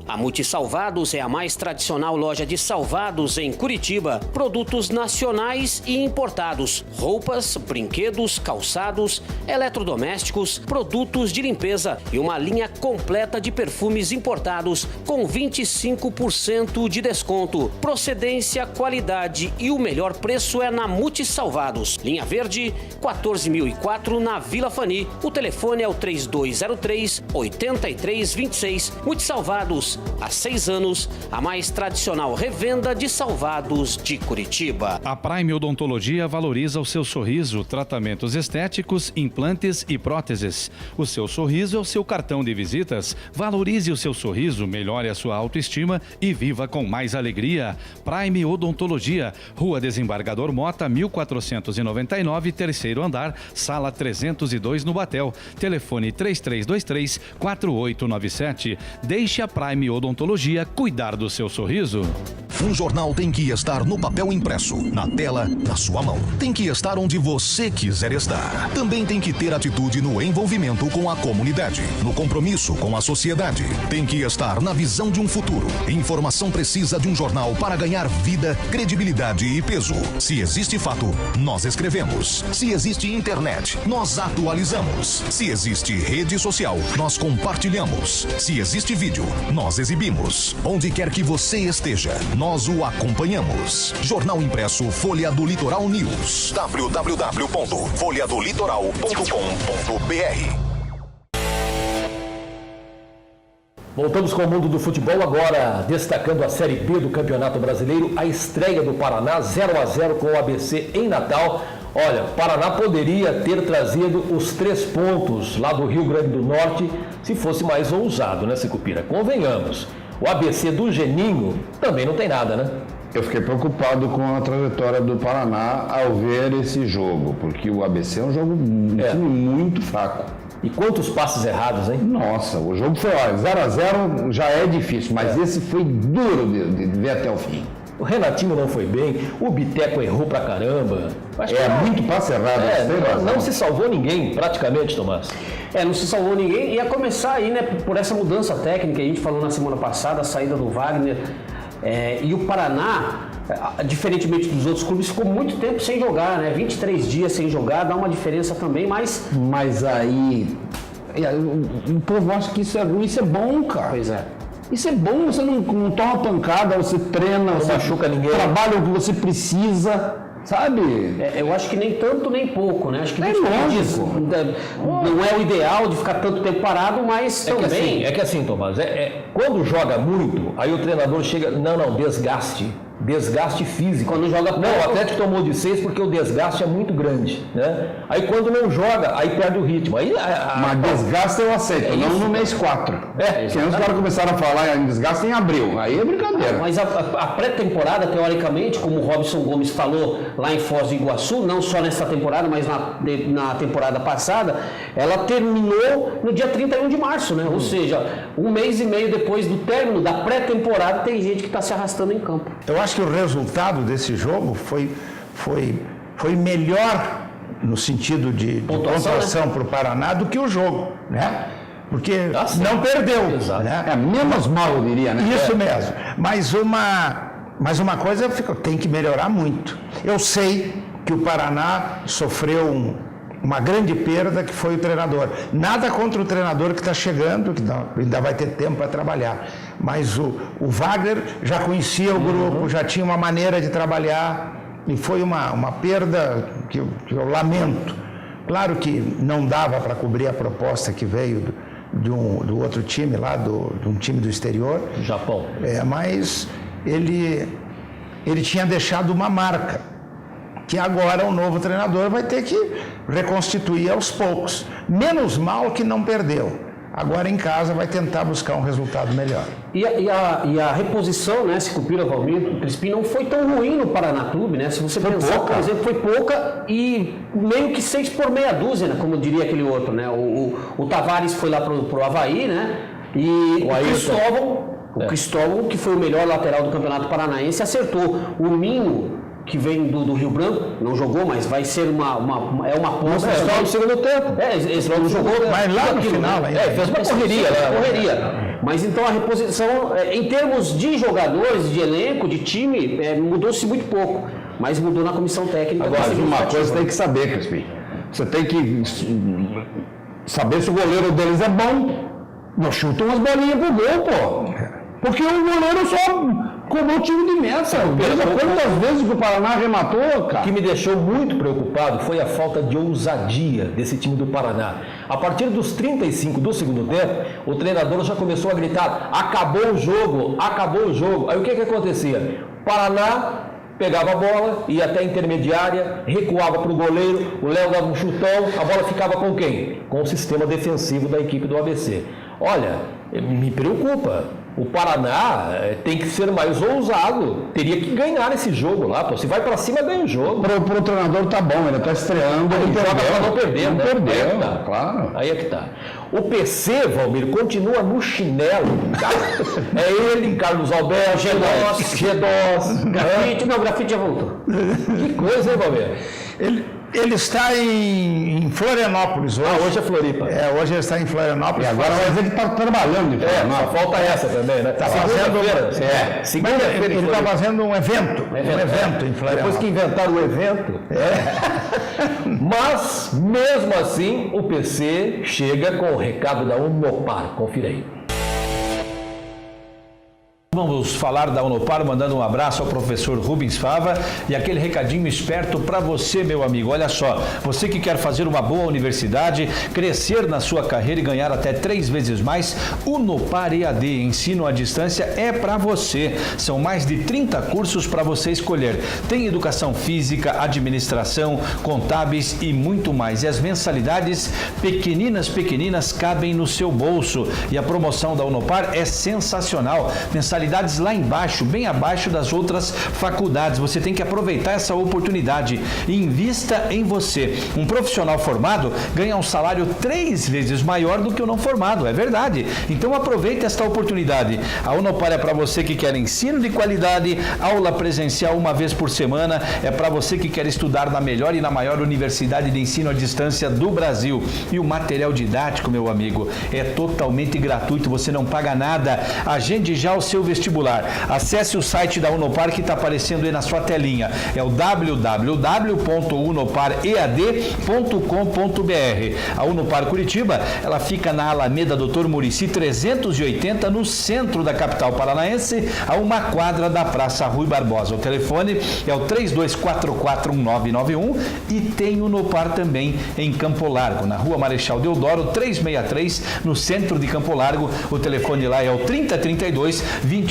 S7: A Multisalvados é a mais tradicional loja de salvados em Curitiba. Produtos nacionais e importados, roupas, brinquedos, calçados, eletrodomésticos, produtos de limpeza e uma linha completa de perfumes importados com 25% de desconto. Procedência, qualidade e o melhor preço é na Multisalvados. Linha Verde, 14.004 na Vila Fani. O telefone é o 3203-8326. Multisalvados. Há 6 anos, a mais tradicional revenda de salvados de Curitiba.
S5: A Prime Odontologia valoriza o seu sorriso, tratamentos estéticos, implantes e próteses. O seu sorriso é o seu cartão de visitas. Valorize o seu sorriso, melhore a sua autoestima e viva com mais alegria. Prime Odontologia, Rua Desembargador Mota, 1499, terceiro andar, sala 302 no Batel. Telefone 3323-4897. Deixe a Prime Odontologia cuidar do seu sorriso.
S6: Um jornal tem que estar no papel impresso, na tela, na sua mão. Tem que estar onde você quiser estar. Também tem que ter atitude no envolvimento com a comunidade, no compromisso com a sociedade. Tem que estar na visão de um futuro. Informação precisa de um jornal para ganhar vida, credibilidade e peso. Se existe fato, nós escrevemos. Se existe internet, nós atualizamos. Se existe rede social, nós compartilhamos. Se existe vídeo, nós exibimos. Onde quer que você esteja, nós o acompanhamos. Jornal impresso Folha do Litoral News. www.folhadolitoral.com.br.
S1: Voltamos com o mundo do futebol, agora destacando a Série B do Campeonato Brasileiro, a estreia do Paraná 0-0 com o ABC em Natal. Olha, o Paraná poderia ter trazido os 3 pontos lá do Rio Grande do Norte se fosse mais ousado, né, Sicupira? Convenhamos. O ABC do Geninho também não tem nada, né?
S2: Eu fiquei preocupado com a trajetória do Paraná ao ver esse jogo, porque o ABC é um time muito fraco.
S1: E quantos passes errados, hein?
S2: Nossa, o jogo foi 0-0, já é difícil, mas esse foi duro de ver até o fim.
S1: O Renatinho não foi bem, o Biteco errou pra caramba.
S2: Muito passe errado.
S1: Não se salvou ninguém, praticamente, Tomás.
S3: Não se salvou ninguém. Ia começar aí, né, por essa mudança técnica, a gente falou na semana passada, a saída do Wagner. E o Paraná, diferentemente dos outros clubes, ficou muito tempo sem jogar, né? 23 dias sem jogar, dá uma diferença também, mas...
S2: Mas aí, o povo acha que isso é ruim, isso é bom, cara.
S3: Pois é.
S2: Isso é bom, você não toma pancada, você treina,
S1: Não
S2: você
S1: machuca ninguém.
S2: Trabalha o que você precisa, sabe?
S3: Eu acho que nem tanto nem pouco, né? Acho que
S2: lógico.
S3: Não é o ideal de ficar tanto tempo parado, mas também...
S1: É que assim, Tomás, quando joga muito, aí o treinador chega, desgaste físico.
S3: Quando joga pouco...
S1: Não, o Atlético tomou de 6 porque o desgaste é muito grande, né? Aí quando não joga, aí perde o ritmo. Aí,
S2: Mas desgaste eu aceito, não no mês 4. Porque os caras começaram a falar em desgaste em abril, aí é brincadeira.
S3: Mas a pré-temporada, teoricamente, como o Robson Gomes falou lá em Foz do Iguaçu, não só nessa temporada, mas na temporada passada, ela terminou no dia 31 de março, né? Ou seja, 1 mês e meio depois do término da pré-temporada, tem gente que está se arrastando em campo.
S4: Eu acho que o resultado desse jogo foi melhor no sentido de pontuação para o Paraná do que o jogo, né? Porque não perdeu.
S1: Exato.
S4: Né?
S2: Menos mal, eu diria, né?
S4: Isso mesmo. Mas Mas uma coisa tem que melhorar muito. Eu sei que o Paraná sofreu uma grande perda, que foi o treinador. Nada contra o treinador que está chegando, que ainda vai ter tempo para trabalhar. Mas o Wagner já conhecia o grupo, já tinha uma maneira de trabalhar, e foi uma perda que eu lamento. Claro que não dava para cobrir a proposta que veio do outro time lá, de um time do exterior.
S1: Japão.
S4: Mas ele tinha deixado uma marca, que agora o novo treinador vai ter que reconstituir aos poucos. Menos mal que não perdeu. Agora em casa vai tentar buscar um resultado melhor.
S3: E a reposição, né, se cumpriram, Valmir Crispim, não foi tão ruim no Paraná Clube, né? Se você pensar, por exemplo, foi pouca e meio que 6 por meia dúzia, né, como diria aquele outro, né? O Tavares foi lá pro Avaí, né? E o Cristóvão, que foi o melhor lateral do Campeonato Paranaense, acertou. O Minho, que vem do Rio Branco, não jogou, mas vai ser uma aposta.
S1: Só no segundo tempo.
S3: Esse não jogou.
S4: Mas lá no final,
S3: né? Fez uma correria. Mas então a reposição, em termos de jogadores, de elenco, de time, mudou-se muito pouco. Mas mudou na comissão técnica.
S2: Agora, uma coisa você tem que saber, Crispim. Você tem que saber se o goleiro deles é bom. Não chutam umas bolinhas pro gol, pô. Porque o goleiro só cobrou tiro de meta. Veja quantas vezes que o Paraná arrematou, cara.
S1: O que me deixou muito preocupado foi a falta de ousadia desse time do Paraná. A partir dos 35 do segundo tempo, o treinador já começou a gritar: acabou o jogo, acabou o jogo. Aí o que acontecia? O Paraná pegava a bola, ia até a intermediária, recuava para o goleiro, o Léo dava um chutão, a bola ficava com quem? Com o sistema defensivo da equipe do ABC. Olha, me preocupa. O Paraná tem que ser mais ousado, teria que ganhar esse jogo lá, pô. Se vai pra cima, ganha o jogo.
S2: Pro treinador tá bom, ele tá estreando, ele
S1: joga pra não perder,
S2: não
S1: né?
S2: perdeu,
S1: Tá.
S2: claro.
S1: Aí é que tá. O PC, Valmir, continua no chinelo. É ele, Carlos Alberto, G2,
S3: Grafite já voltou.
S1: Que coisa, hein, Valmir?
S4: Ele está em Florianópolis hoje.
S1: Hoje é Floripa.
S4: Hoje ele está em Florianópolis.
S2: E agora vai dizer que está trabalhando em Florianópolis.
S1: Só falta essa também, né?
S4: Está fazendo.
S1: Segunda-feira
S4: Ele está fazendo um evento. Um evento em Florianópolis.
S1: Depois que inventaram o evento. Mas, mesmo assim, o PC chega com o recado da Unopar. Confira aí.
S8: Vamos falar da Unopar, mandando um abraço ao professor Rubens Fava e aquele recadinho esperto para você, meu amigo. Olha só, você que quer fazer uma boa universidade, crescer na sua carreira e ganhar até 3 vezes mais, Unopar EAD, ensino à distância, é para você. São mais de 30 cursos para você escolher. Tem educação física, administração, contábeis e muito mais. E as mensalidades pequeninas cabem no seu bolso. E a promoção da Unopar é sensacional. Mensalidades lá embaixo, bem abaixo das outras faculdades. Você tem que aproveitar essa oportunidade. Invista em você. Um profissional formado ganha um salário 3 vezes maior do que o não formado, é verdade. Então aproveite esta oportunidade. A Unopar é para você que quer ensino de qualidade, aula presencial uma vez por semana, é para você que quer estudar na melhor e na maior universidade de ensino à distância do Brasil. E o material didático, meu amigo, é totalmente gratuito, você não paga nada. Agende já o seu vestibular. Acesse o site da Unopar que está aparecendo aí na sua telinha. É o www.unoparead.com.br. A Unopar Curitiba, ela fica na Alameda Doutor Muricy 380, no centro da capital paranaense, a uma quadra da Praça Rui Barbosa. O telefone é o 32441991 e tem Unopar também em Campo Largo, na Rua Marechal Deodoro 363, no centro de Campo Largo. O telefone lá é o 3032-2858.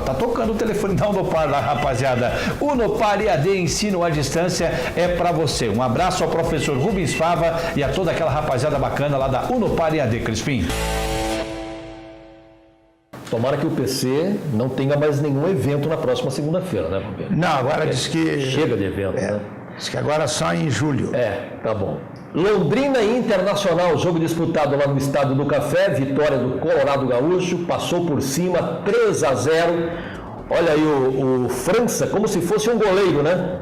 S8: Tá tocando o telefone da Unopar lá, rapaziada. Unopar EAD, ensino à distância, é para você. Um abraço ao professor Rubens Fava e a toda aquela rapaziada bacana lá da Unopar EAD, Crispim.
S1: Tomara que o PC não tenha mais nenhum evento na próxima segunda-feira, né, Palmeiras?
S4: Não, agora diz que...
S1: Chega de evento, né?
S4: Diz que agora só em julho.
S1: Tá bom. Londrina e Internacional, jogo disputado lá no Estádio do Café, vitória do Colorado Gaúcho, passou por cima, 3-0. Olha aí o França, como se fosse um goleiro, né?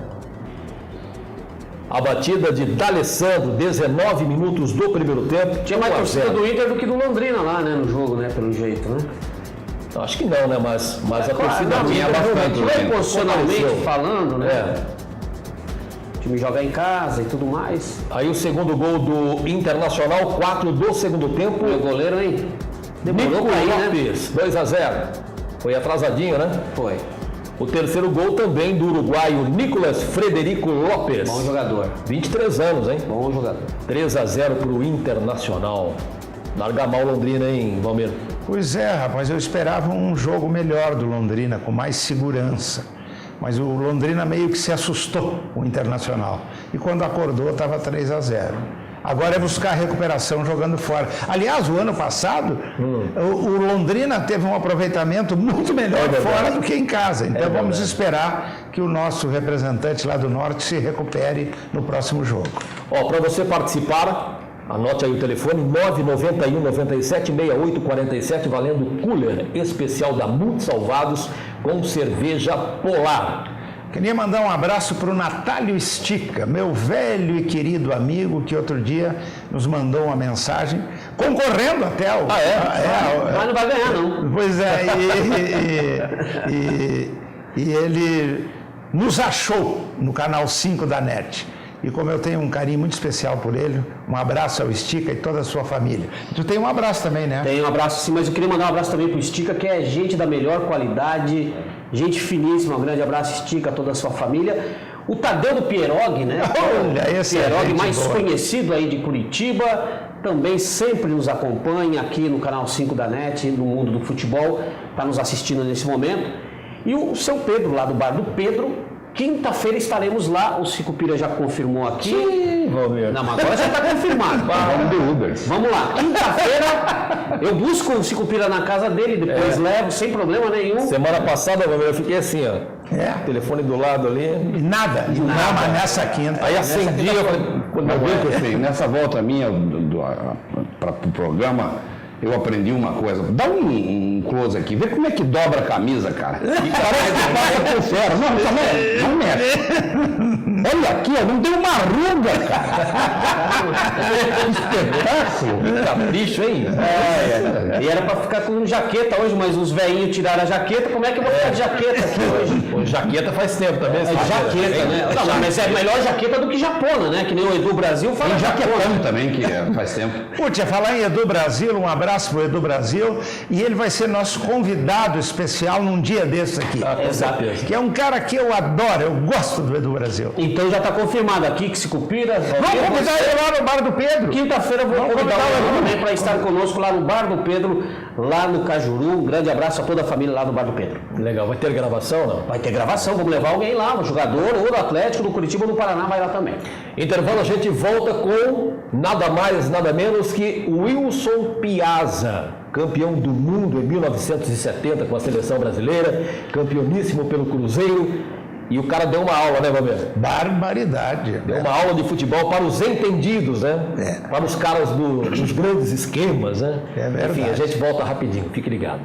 S1: A batida de D'Alessandro, 19 minutos do primeiro tempo.
S3: Tinha mais torcida do Inter do que do Londrina lá, né, no jogo, né, pelo jeito, né?
S1: Acho que não, né? Mas a torcida
S2: tinha bastante.
S3: Proporcionalmente falando, né?
S1: É.
S3: O time jogar em casa e tudo mais.
S1: Aí o segundo gol do Internacional, 4 do segundo tempo.
S3: O goleiro, hein? Demorou
S1: Nico
S3: pra ir, né?
S1: Lopes, 2-0. Foi atrasadinho, né?
S3: Foi.
S1: O terceiro gol também do uruguaio Nicolas Frederico Lopes.
S3: Bom jogador.
S1: 23 anos, hein?
S3: Bom jogador.
S1: 3-0 para o Internacional. Larga mal Londrina, hein, Valmir?
S4: Pois é, rapaz, eu esperava um jogo melhor do Londrina, com mais segurança. Mas o Londrina meio que se assustou com o Internacional. E quando acordou, estava 3-0. Agora é buscar recuperação jogando fora. Aliás, o ano passado, o Londrina teve um aproveitamento muito melhor fora do que em casa. Então vamos esperar que o nosso representante lá do Norte se recupere no próximo jogo.
S1: Ó, para você participar, anote aí o telefone 991 97 6847, valendo cooler especial da Multisalvados com cerveja Polar.
S4: Queria mandar um abraço para o Natálio Estica, meu velho e querido amigo, que outro dia nos mandou uma mensagem, concorrendo até ao...
S3: Mas não vai ganhar, não.
S4: Pois é, e ele nos achou no canal 5 da NET. E como eu tenho um carinho muito especial por ele, um abraço ao Estica e toda a sua família. Tu tem um abraço também, né?
S3: Tem um abraço sim, mas eu queria mandar um abraço também pro Estica, que é gente da melhor qualidade, gente finíssima. Um grande abraço, Estica, a toda a sua família. O Tadeu do Pierogi, né?
S4: Olha, esse é
S3: Pierogi
S4: gente
S3: mais
S4: boa.
S3: conhecido aí de Curitiba, também sempre nos acompanha aqui no canal 5 da NET, no mundo do futebol, está nos assistindo nesse momento. E o seu Pedro, lá do Bar do Pedro. Quinta-feira estaremos lá, o Sicupira já confirmou aqui. Não, mas agora já está confirmado. Vamos lá, quinta-feira eu busco o Sicupira na casa dele, depois levo, sem problema nenhum.
S1: Semana passada, Valmir, eu fiquei assim, ó. Telefone do lado ali.
S4: E nada. Mas nessa quinta.
S1: Aí acendi, eu falei,
S2: Nessa volta minha para o programa, eu aprendi uma coisa. Dá um close aqui, vê como é que dobra a camisa, cara. E parece que passa por fora. Não mexe. Olha aqui, ó, não tem uma ruga, cara. Espetáculo.
S1: Capricho, hein?
S3: E era pra ficar com jaqueta hoje, mas os velhinhos tiraram a jaqueta. Como é que eu vou ficar de jaqueta aqui hoje?
S1: Pô, jaqueta faz tempo também.
S3: Jaqueta, né? Não, mas é melhor jaqueta do que japona, né? Que nem o Edu Brasil fala
S2: Tem
S3: japona.
S2: jaquetão também, que faz tempo.
S4: Putz, ia falar em Edu Brasil, um abraço para o Edu Brasil, e ele vai ser nosso convidado especial num dia desses aqui.
S3: Exato.
S4: Que é um cara que eu adoro, eu gosto do Edu Brasil.
S3: Então já está confirmado aqui que Sicupira.
S4: Vamos convidar ele lá no Bar do Pedro.
S3: Quinta-feira eu vou convidar o Edu também para estar conosco lá no Bar do Pedro, lá no Cajuru. Um grande abraço a toda a família lá do Bar do Pedro.
S1: Legal, vai ter gravação, não?
S3: Vai ter gravação, vamos levar alguém lá, um jogador ou do Atlético, do Curitiba ou do Paraná vai lá também.
S1: Intervalo, a gente volta com nada mais, nada menos que Wilson Piazza, campeão do mundo em 1970 com a seleção brasileira, campeoníssimo pelo Cruzeiro. E o cara deu uma aula, né, Valmir?
S4: Barbaridade.
S1: Deu uma aula de futebol para os entendidos, né? Para os caras dos grandes esquemas, né?
S4: É verdade.
S1: Enfim, a gente volta rapidinho, fique ligado.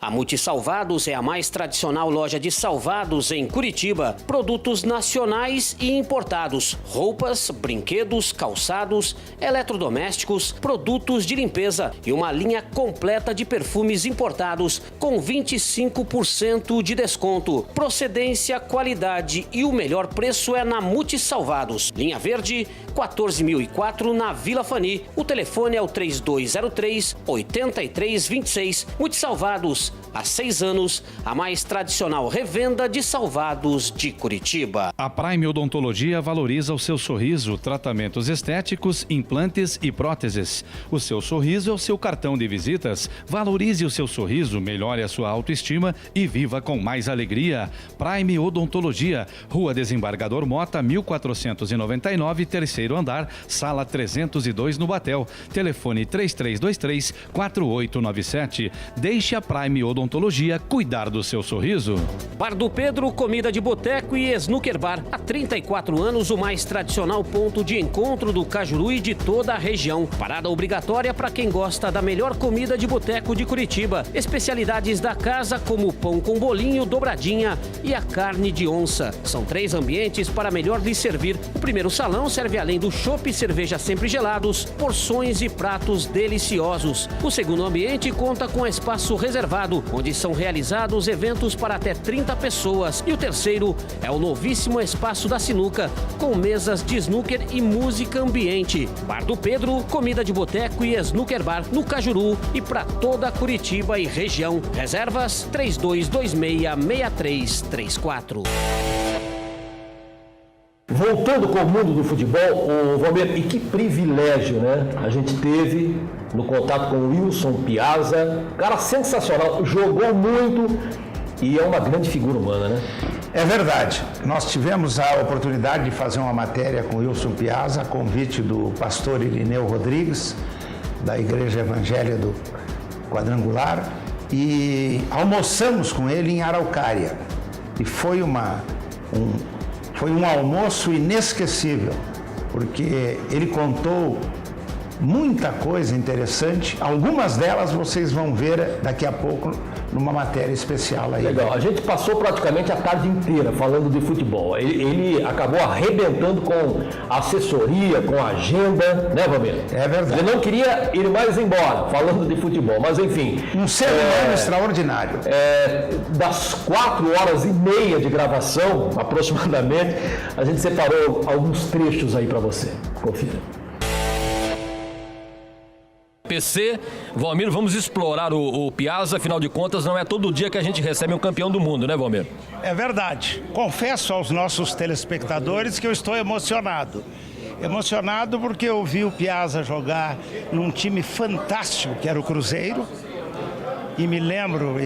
S7: A Multisalvados é a mais tradicional loja de salvados em Curitiba. Produtos nacionais e importados, roupas, brinquedos, calçados, eletrodomésticos, produtos de limpeza e uma linha completa de perfumes importados com 25% de desconto. Procedência, qualidade e o melhor preço é na Multisalvados. Linha Verde, 14.004 na Vila Fani. O telefone é o 3203-8326. Multisalvados. Há 6 anos, a mais tradicional revenda de salvados de Curitiba.
S5: A Prime Odontologia valoriza o seu sorriso, tratamentos estéticos, implantes e próteses. O seu sorriso é o seu cartão de visitas. Valorize o seu sorriso, melhore a sua autoestima e viva com mais alegria. Prime Odontologia, Rua Desembargador Mota, 1499, terceiro andar, sala 302 no Batel. Telefone 3323-4897. Deixe a Prime Odontologia cuidar do seu sorriso.
S7: Bar do Pedro, comida de boteco e snooker bar. Há 34 anos, o mais tradicional ponto de encontro do Cajuru e de toda a região. Parada obrigatória para quem gosta da melhor comida de boteco de Curitiba. Especialidades da casa como pão com bolinho, dobradinha e a carne de onça. São 3 ambientes para melhor lhe servir. O primeiro salão serve além do chopp e cerveja sempre gelados, porções e pratos deliciosos. O segundo ambiente conta com espaço reservado, onde são realizados eventos para até 30 pessoas. E o terceiro é o novíssimo espaço da sinuca, com mesas de snooker e música ambiente. Bar do Pedro, comida de boteco e snooker bar no Cajuru e para toda Curitiba e região. Reservas 3226-6334.
S1: Voltando com o mundo do futebol, Valmir, e que privilégio, né? A gente teve no contato com o Wilson Piazza, cara sensacional, jogou muito e é uma grande figura humana, né?
S4: É verdade. Nós tivemos a oportunidade de fazer uma matéria com o Wilson Piazza, a convite do pastor Irineu Rodrigues, da Igreja Evangélica do Quadrangular, e almoçamos com ele em Araucária. E foi um almoço inesquecível, porque ele contou muita coisa interessante. Algumas delas vocês vão ver daqui a pouco numa matéria especial aí.
S1: Legal, a gente passou praticamente a tarde inteira falando de futebol. Ele acabou arrebentando com a assessoria, com a agenda, né, Valmir?
S4: É verdade.
S1: Ele não queria ir mais embora falando de futebol, mas enfim.
S4: Um ser humano extraordinário.
S1: Das 4h30 de gravação, aproximadamente, a gente separou alguns trechos aí para você. Confira.
S9: PC, Valmir, vamos explorar o Piazza, afinal de contas não é todo dia que a gente recebe um campeão do mundo, né, Valmir?
S10: É verdade. Confesso aos nossos telespectadores que eu estou emocionado. Emocionado porque eu vi o Piazza jogar num time fantástico que era o Cruzeiro. E me lembro,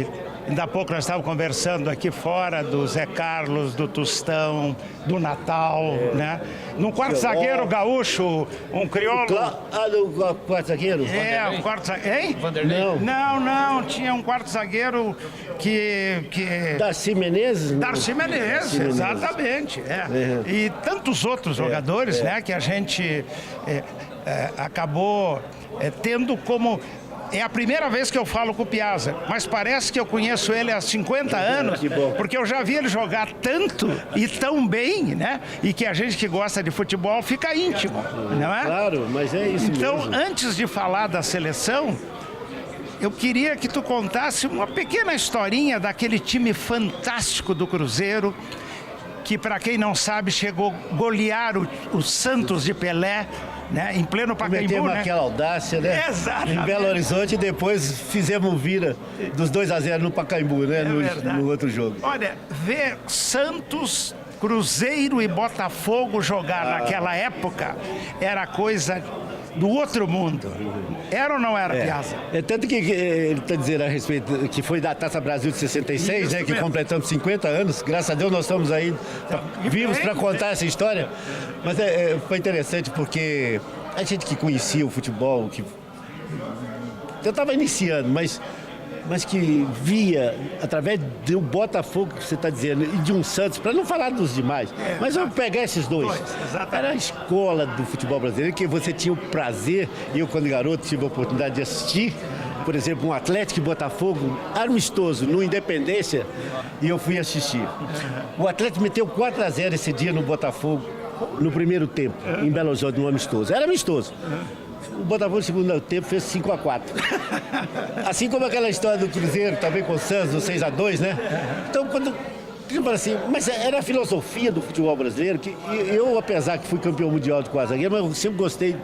S10: ainda há pouco nós estávamos conversando aqui fora do Zé Carlos, do Tostão, do Natal, né? Num quarto zagueiro gaúcho, um crioulo.
S11: Do quarto zagueiro?
S10: Um quarto zagueiro. Hein?
S11: Vanderlei?
S10: Não, tinha um quarto zagueiro que...
S11: Darcy Menezes?
S10: Darcy Menezes, exatamente. E tantos outros jogadores, né, que a gente acabou tendo como... É a primeira vez que eu falo com o Piazza, mas parece que eu conheço ele há 50 anos, porque eu já vi ele jogar tanto e tão bem, né? E que a gente que gosta de futebol fica íntimo, não é?
S11: Claro, mas é isso
S10: então,
S11: mesmo.
S10: Antes de falar da seleção, eu queria que tu contasse uma pequena historinha daquele time fantástico do Cruzeiro, que, para quem não sabe, chegou a golear o Santos de Pelé, né, em pleno Pacaembu,
S11: Metemos
S10: né?
S11: aquela audácia, né?
S10: Exatamente.
S11: Em Belo Horizonte, e depois fizemos vira dos 2-0 no Pacaembu, né? No outro jogo.
S10: Olha, ver Santos, Cruzeiro e Botafogo jogar naquela época era coisa do outro mundo. Era ou não era, Piazza?
S11: É tanto que ele está dizendo a respeito que foi da Taça Brasil de 66, né? Que completamos 50 anos. Graças a Deus nós estamos aí vivos para contar essa história. Mas foi interessante porque a gente que conhecia o futebol, que eu estava iniciando, mas que via através do Botafogo, que você está dizendo, e de um Santos, para não falar dos demais, mas eu vou pegar esses dois. Era a escola do futebol brasileiro, que você tinha o prazer, e eu quando garoto tive a oportunidade de assistir, por exemplo, um Atlético e Botafogo amistoso no Independência, e eu fui assistir. O Atlético meteu 4-0 esse dia no Botafogo, no primeiro tempo, em Belo Horizonte, no amistoso. Era amistoso. O Botafogo no segundo tempo fez 5-4. Assim como aquela história do Cruzeiro, também com o Santos, do 6-2, né? Então, quando... Assim, mas era a filosofia do futebol brasileiro, que eu, apesar que fui campeão mundial de quadra zagueiro, mas eu sempre gostei,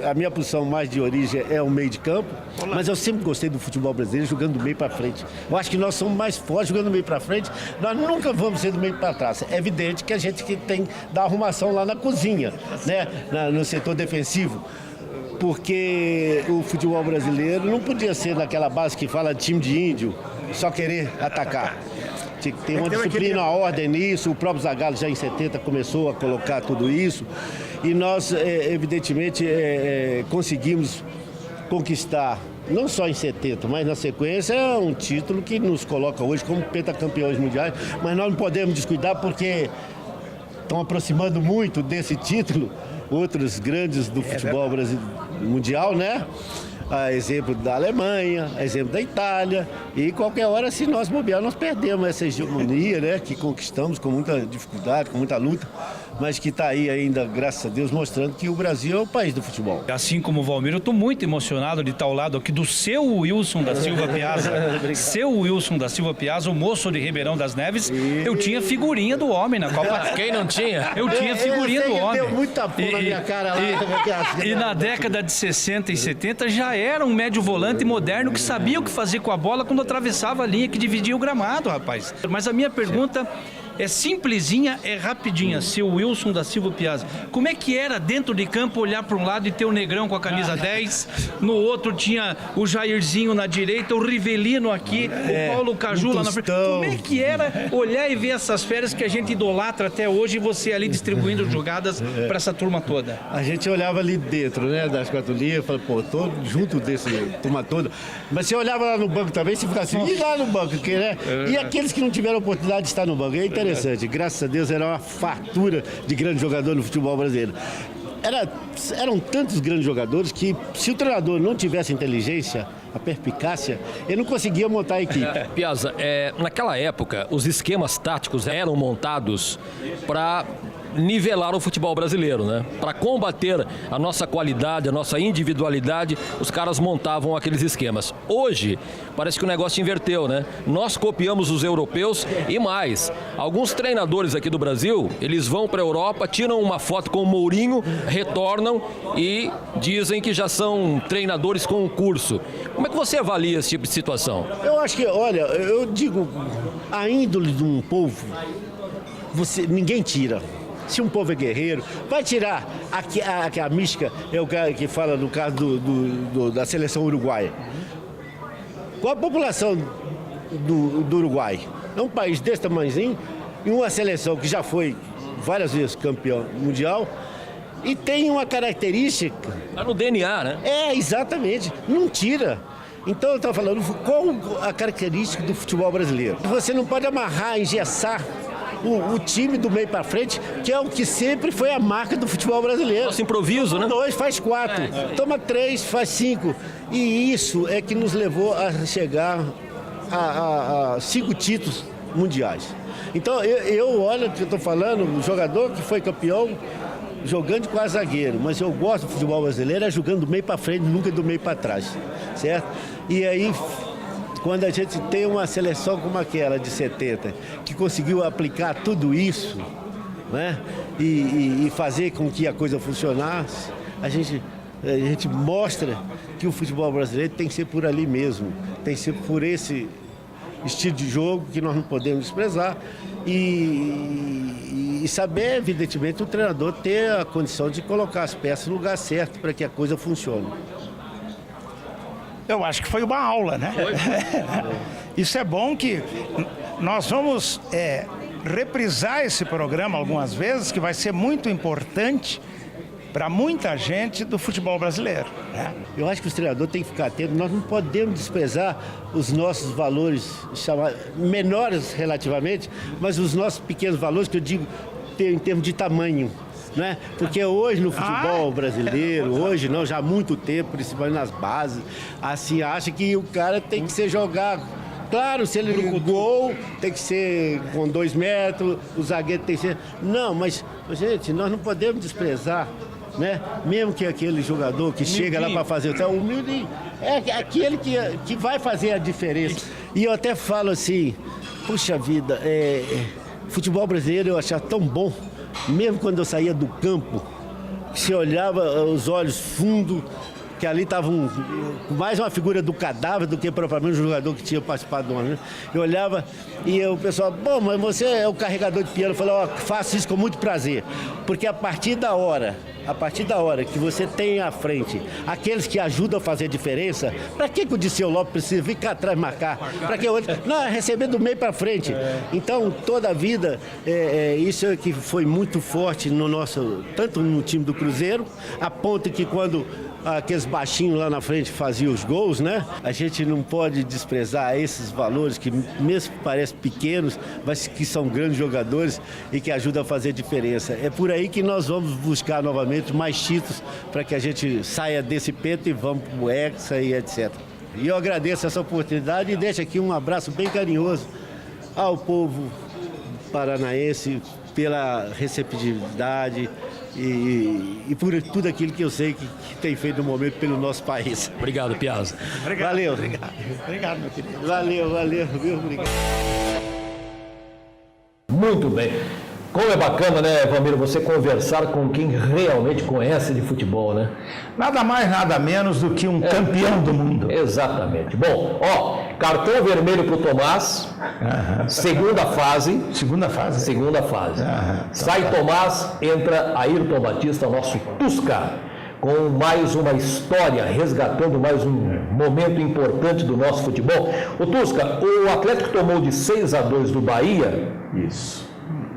S11: a minha posição mais de origem é o meio de campo, mas eu sempre gostei do futebol brasileiro jogando do meio para frente. Eu acho que nós somos mais fortes jogando do meio para frente, nós nunca vamos ser do meio para trás. É evidente que a gente que tem da arrumação lá na cozinha, né? No setor defensivo. Porque o futebol brasileiro não podia ser naquela base que fala time de índio, só querer atacar. Tinha que ter uma disciplina, uma ordem nisso. O próprio Zagallo já em 70 começou a colocar tudo isso. E nós, evidentemente, conseguimos conquistar, não só em 70, mas na sequência, é um título que nos coloca hoje como pentacampeões mundiais, mas nós não podemos descuidar porque estão aproximando muito desse título outros grandes do futebol mundial, né? A exemplo da Alemanha, a exemplo da Itália, e qualquer hora, se nós bobear, nós perdemos essa hegemonia, né, que conquistamos com muita dificuldade, com muita luta, mas que está aí ainda, graças a Deus, mostrando que o Brasil é o país do futebol.
S8: Assim como o Valmir, eu estou muito emocionado de estar ao lado aqui do seu Wilson da Silva Piazza. Seu Wilson da Silva Piazza, o moço de Ribeirão das Neves. Eu tinha figurinha do homem na Copa.
S9: Quem não tinha?
S8: Eu tinha figurinha do homem.
S11: Deu muita pula na minha cara lá.
S8: E na década de 60 e 70 já era um médio volante moderno que sabia o que fazer com a bola quando atravessava a linha que dividia o gramado, rapaz. Mas a minha pergunta é simplesinha, é rapidinha. Seu Wilson da Silva Piazza, como é que era dentro de campo olhar para um lado e ter o Negrão com a camisa 10, no outro tinha o Jairzinho na direita, o Rivelino aqui, o Paulo Caju lá na frente. Como é que era olhar e ver essas férias que a gente idolatra até hoje e você ali distribuindo jogadas para essa turma toda?
S11: A gente olhava ali dentro, né, das quatro linhas, falava, pô, tô junto desse turma toda. Mas você olhava lá no banco também, você ficava assim, e lá no banco, que, né? E aqueles que não tiveram oportunidade de estar no banco, é interessante. Graças a Deus era uma fartura de grande jogador no futebol brasileiro. Eram tantos grandes jogadores que, se o treinador não tivesse inteligência, a perspicácia, ele não conseguia montar a equipe.
S9: Piazza, naquela época, os esquemas táticos eram montados para nivelar o futebol brasileiro, né? Para combater a nossa qualidade, a nossa individualidade, os caras montavam aqueles esquemas. Hoje, parece que o negócio inverteu, né? Nós copiamos os europeus e mais. Alguns treinadores aqui do Brasil, eles vão para a Europa, tiram uma foto com o Mourinho, retornam e dizem que já são treinadores com um curso. Como é que você avalia esse tipo de situação?
S11: Eu acho que, olha, eu digo, a índole de um povo, ninguém tira. Se um povo é guerreiro, vai tirar a mística, é o cara que fala no caso da seleção uruguaia. Qual a população do Uruguai? É um país desse tamanhozinho e uma seleção que já foi várias vezes campeão mundial e tem uma característica...
S9: Está no DNA, né?
S11: Exatamente. Não tira. Então eu estava falando, qual a característica do futebol brasileiro? Você não pode amarrar, engessar o time do meio para frente, que é o que sempre foi a marca do futebol brasileiro.
S9: Nosso improviso, né?
S11: 2 faz 4, toma 3, faz 5. E isso é que nos levou a chegar a 5 títulos mundiais. Então, olha o que eu estou falando, um jogador que foi campeão jogando de quase zagueiro, mas eu gosto do futebol brasileiro jogando do meio para frente, nunca do meio para trás, certo? E aí, quando a gente tem uma seleção como aquela de 70, que conseguiu aplicar tudo isso, né, e fazer com que a coisa funcionasse, a gente mostra que o futebol brasileiro tem que ser por ali mesmo, tem que ser por esse estilo de jogo que nós não podemos desprezar e saber, evidentemente, o treinador ter a condição de colocar as peças no lugar certo para que a coisa funcione.
S10: Eu acho que foi uma aula, né? Isso é bom que nós vamos reprisar esse programa algumas vezes, que vai ser muito importante para muita gente do futebol brasileiro, né?
S11: Eu acho que os treinadores têm que ficar atentos, nós não podemos desprezar os nossos valores, menores relativamente, mas os nossos pequenos valores, que eu digo em termos de tamanho. Né? Porque hoje no futebol brasileiro, hoje não, já há muito tempo, principalmente nas bases, assim, acha que o cara tem que ser jogado. Claro, se ele no gol, tem que ser com 2 metros, o zagueiro tem que ser... Não, mas, gente, nós não podemos desprezar, né? Mesmo que aquele jogador que chega lá para fazer o humilde, é aquele que vai fazer a diferença. E eu até falo assim, puxa vida, futebol brasileiro eu achava tão bom. Mesmo quando eu saía do campo, você olhava os olhos fundos, que ali estava mais uma figura do cadáver do que propriamente um jogador que tinha participado do ano. Eu olhava e o pessoal, bom, mas você é o carregador de piano. Eu falei, faço isso com muito prazer, porque a partir da hora que você tem à frente aqueles que ajudam a fazer a diferença, para que o Diceu Lopes precisa ficar atrás e marcar? Para que outro? Não, é receber do meio para frente. Então, toda a vida, isso é que foi muito forte no nosso, tanto no time do Cruzeiro, a ponto que quando aqueles baixinhos lá na frente faziam os gols, né? A gente não pode desprezar esses valores que mesmo que parecem pequenos, mas que são grandes jogadores e que ajudam a fazer diferença. É por aí que nós vamos buscar novamente mais títulos para que a gente saia desse peto e vamos para o Hexa e etc. E eu agradeço essa oportunidade e deixo aqui um abraço bem carinhoso ao povo paranaense pela receptividade e por tudo aquilo que eu sei que tem feito no momento pelo nosso país.
S9: Obrigado, Piazza.
S11: Valeu.
S10: Obrigado, meu querido.
S11: Valeu, viu? Obrigado.
S1: Muito bem. Como é bacana, né, Valmir, você conversar com quem realmente conhece de futebol, né?
S4: Nada mais, nada menos do que um campeão do mundo.
S1: Exatamente. Bom, cartão vermelho para o Tomás, segunda fase.
S4: Segunda fase?
S1: Segunda fase. Sai Tomás, entra Ayrton Batista, nosso Tusca, com mais uma história, resgatando mais um momento importante do nosso futebol. O Tusca, o Atlético tomou de 6-2 do Bahia.
S2: Isso.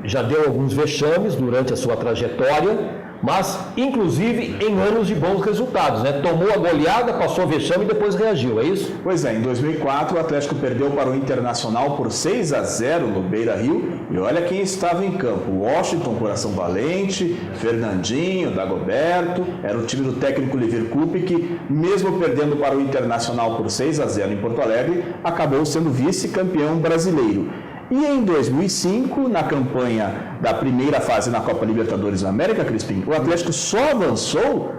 S1: Já deu alguns vexames durante a sua trajetória, mas inclusive em anos de bons resultados, né? Tomou a goleada, passou o vexame e depois reagiu, é isso?
S12: Pois é, em 2004 o Atlético perdeu para o Internacional por 6-0 no Beira-Rio e olha quem estava em campo: Washington, Coração Valente, Fernandinho, Dagoberto, era o time do técnico Liver Coupe que, mesmo perdendo para o Internacional por 6-0 em Porto Alegre, acabou sendo vice-campeão brasileiro. E em 2005, na campanha da primeira fase na Copa Libertadores da América, Crispim, o Atlético só avançou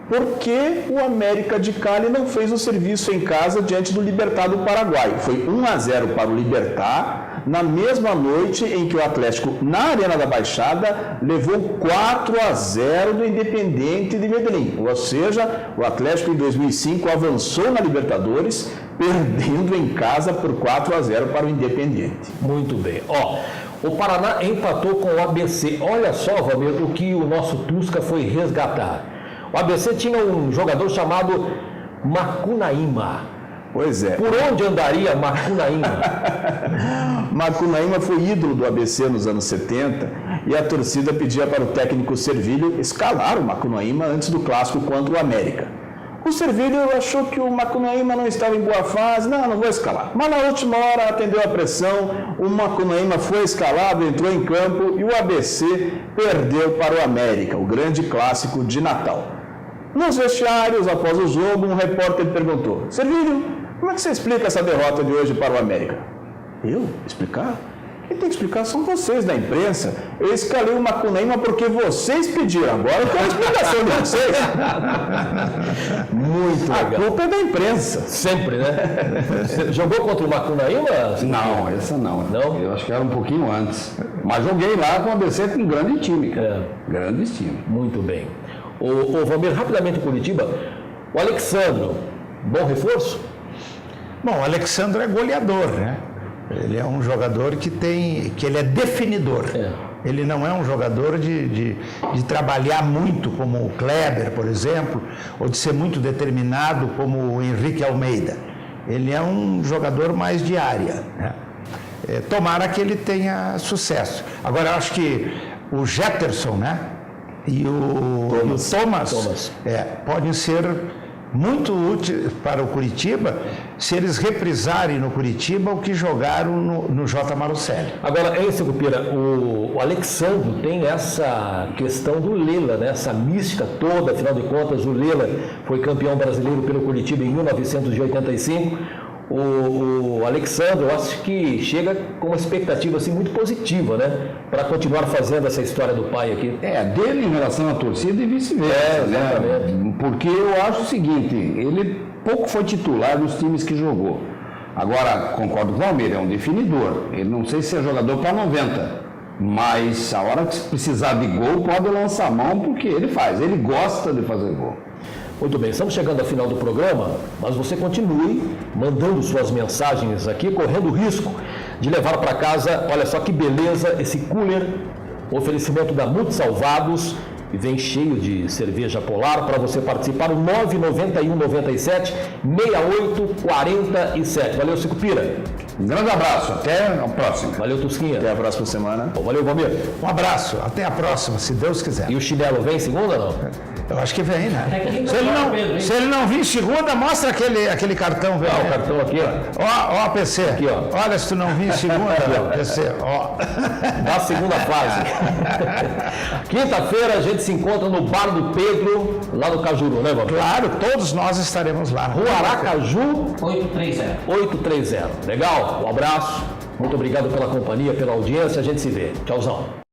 S12: porque o América de Cali não fez o serviço em casa diante do Libertad do Paraguai. Foi 1-0 para o Libertad, na mesma noite em que o Atlético, na Arena da Baixada, levou 4-0 do Independiente de Medellín. Ou seja, o Atlético em 2005 avançou na Libertadores, perdendo em casa por 4-0 para o Independiente.
S1: Muito bem. O Paraná empatou com o ABC. Olha só, Valmir, o que o nosso Tusca foi resgatar. O ABC tinha um jogador chamado Macunaíma.
S12: Pois é.
S1: Por onde andaria Macunaíma?
S12: Macunaíma foi ídolo do ABC nos anos 70 e a torcida pedia para o técnico Servilho escalar o Macunaíma antes do clássico contra o América. O Servilho achou que o Macunaíma não estava em boa fase, não vou escalar. Mas na última hora atendeu a pressão, o Macunaíma foi escalado, entrou em campo e o ABC perdeu para o América, o grande clássico de Natal. Nos vestiários, após o jogo, um repórter perguntou: Servilho, como é que você explica essa derrota de hoje para o América? Eu? Explicar? Quem tem que explicar são vocês da imprensa. Eu escalei o Macunaíma porque vocês pediram. Agora eu quero a explicação de vocês.
S1: Muito legal.
S12: A culpa é da imprensa.
S1: Sempre, né? Você jogou contra o Macunaíma?
S2: Não, essa não.
S1: Não?
S2: Eu acho que era um pouquinho antes. Mas joguei lá com o ABC com um grande time, cara. Grande time.
S1: Muito bem. O Valmir, rapidamente em Curitiba, o Alexandro, bom reforço?
S4: Bom, o Alexandre é goleador, né? Ele é um jogador que ele é definidor. Ele não é um jogador de trabalhar muito, como o Kleber, por exemplo, ou de ser muito determinado, como o Henrique Almeida. Ele é um jogador mais de área, né? Tomara que ele tenha sucesso. Agora, eu acho que o Jetterson, né? E o Thomas. Podem ser muito úteis para o Curitiba se eles reprisarem no Curitiba o que jogaram no J. Marucelli.
S1: Agora, esse Cupira, o Alexandre tem essa questão do Lela, né? Essa mística toda, afinal de contas, o Lela foi campeão brasileiro pelo Curitiba em 1985. O Alexandre, eu acho que chega com uma expectativa assim, muito positiva, né? Para continuar fazendo essa história do pai aqui.
S2: Dele em relação à torcida e vice-versa, né? Porque eu acho o seguinte, ele pouco foi titular dos times que jogou. Agora, concordo com o Valmir, é um definidor. Ele não sei se é jogador para 90, mas a hora que precisar de gol, pode lançar a mão, porque ele faz, ele gosta de fazer gol.
S1: Muito bem, estamos chegando ao final do programa, mas você continue mandando suas mensagens aqui, correndo o risco de levar para casa, olha só que beleza, esse cooler, oferecimento da Multisalvados, e vem cheio de cerveja polar para você participar, o 991 97 6847. Valeu, Sicupira.
S2: Um grande abraço, até a próxima.
S1: Valeu, Tusquinha.
S12: Até a próxima semana.
S1: Valeu, Valmir.
S4: Um abraço, até a próxima, se Deus quiser.
S1: E o chinelo vem segunda ou não?
S4: Eu acho que vem, né? Se ele não vir segunda, mostra aquele cartão, velho.
S1: O cartão aqui, ó.
S4: Ó, PC.
S1: Aqui, ó.
S4: Olha, se tu não vir segunda, PC, ó.
S1: Da segunda fase. Quinta-feira a gente se encontra no Bar do Pedro, lá no Cajuru, né, Bob?
S4: Claro, todos nós estaremos lá.
S1: Rua Aracaju
S7: 830.
S1: 830. Legal? Um abraço. Muito obrigado pela companhia, pela audiência. A gente se vê. Tchauzão.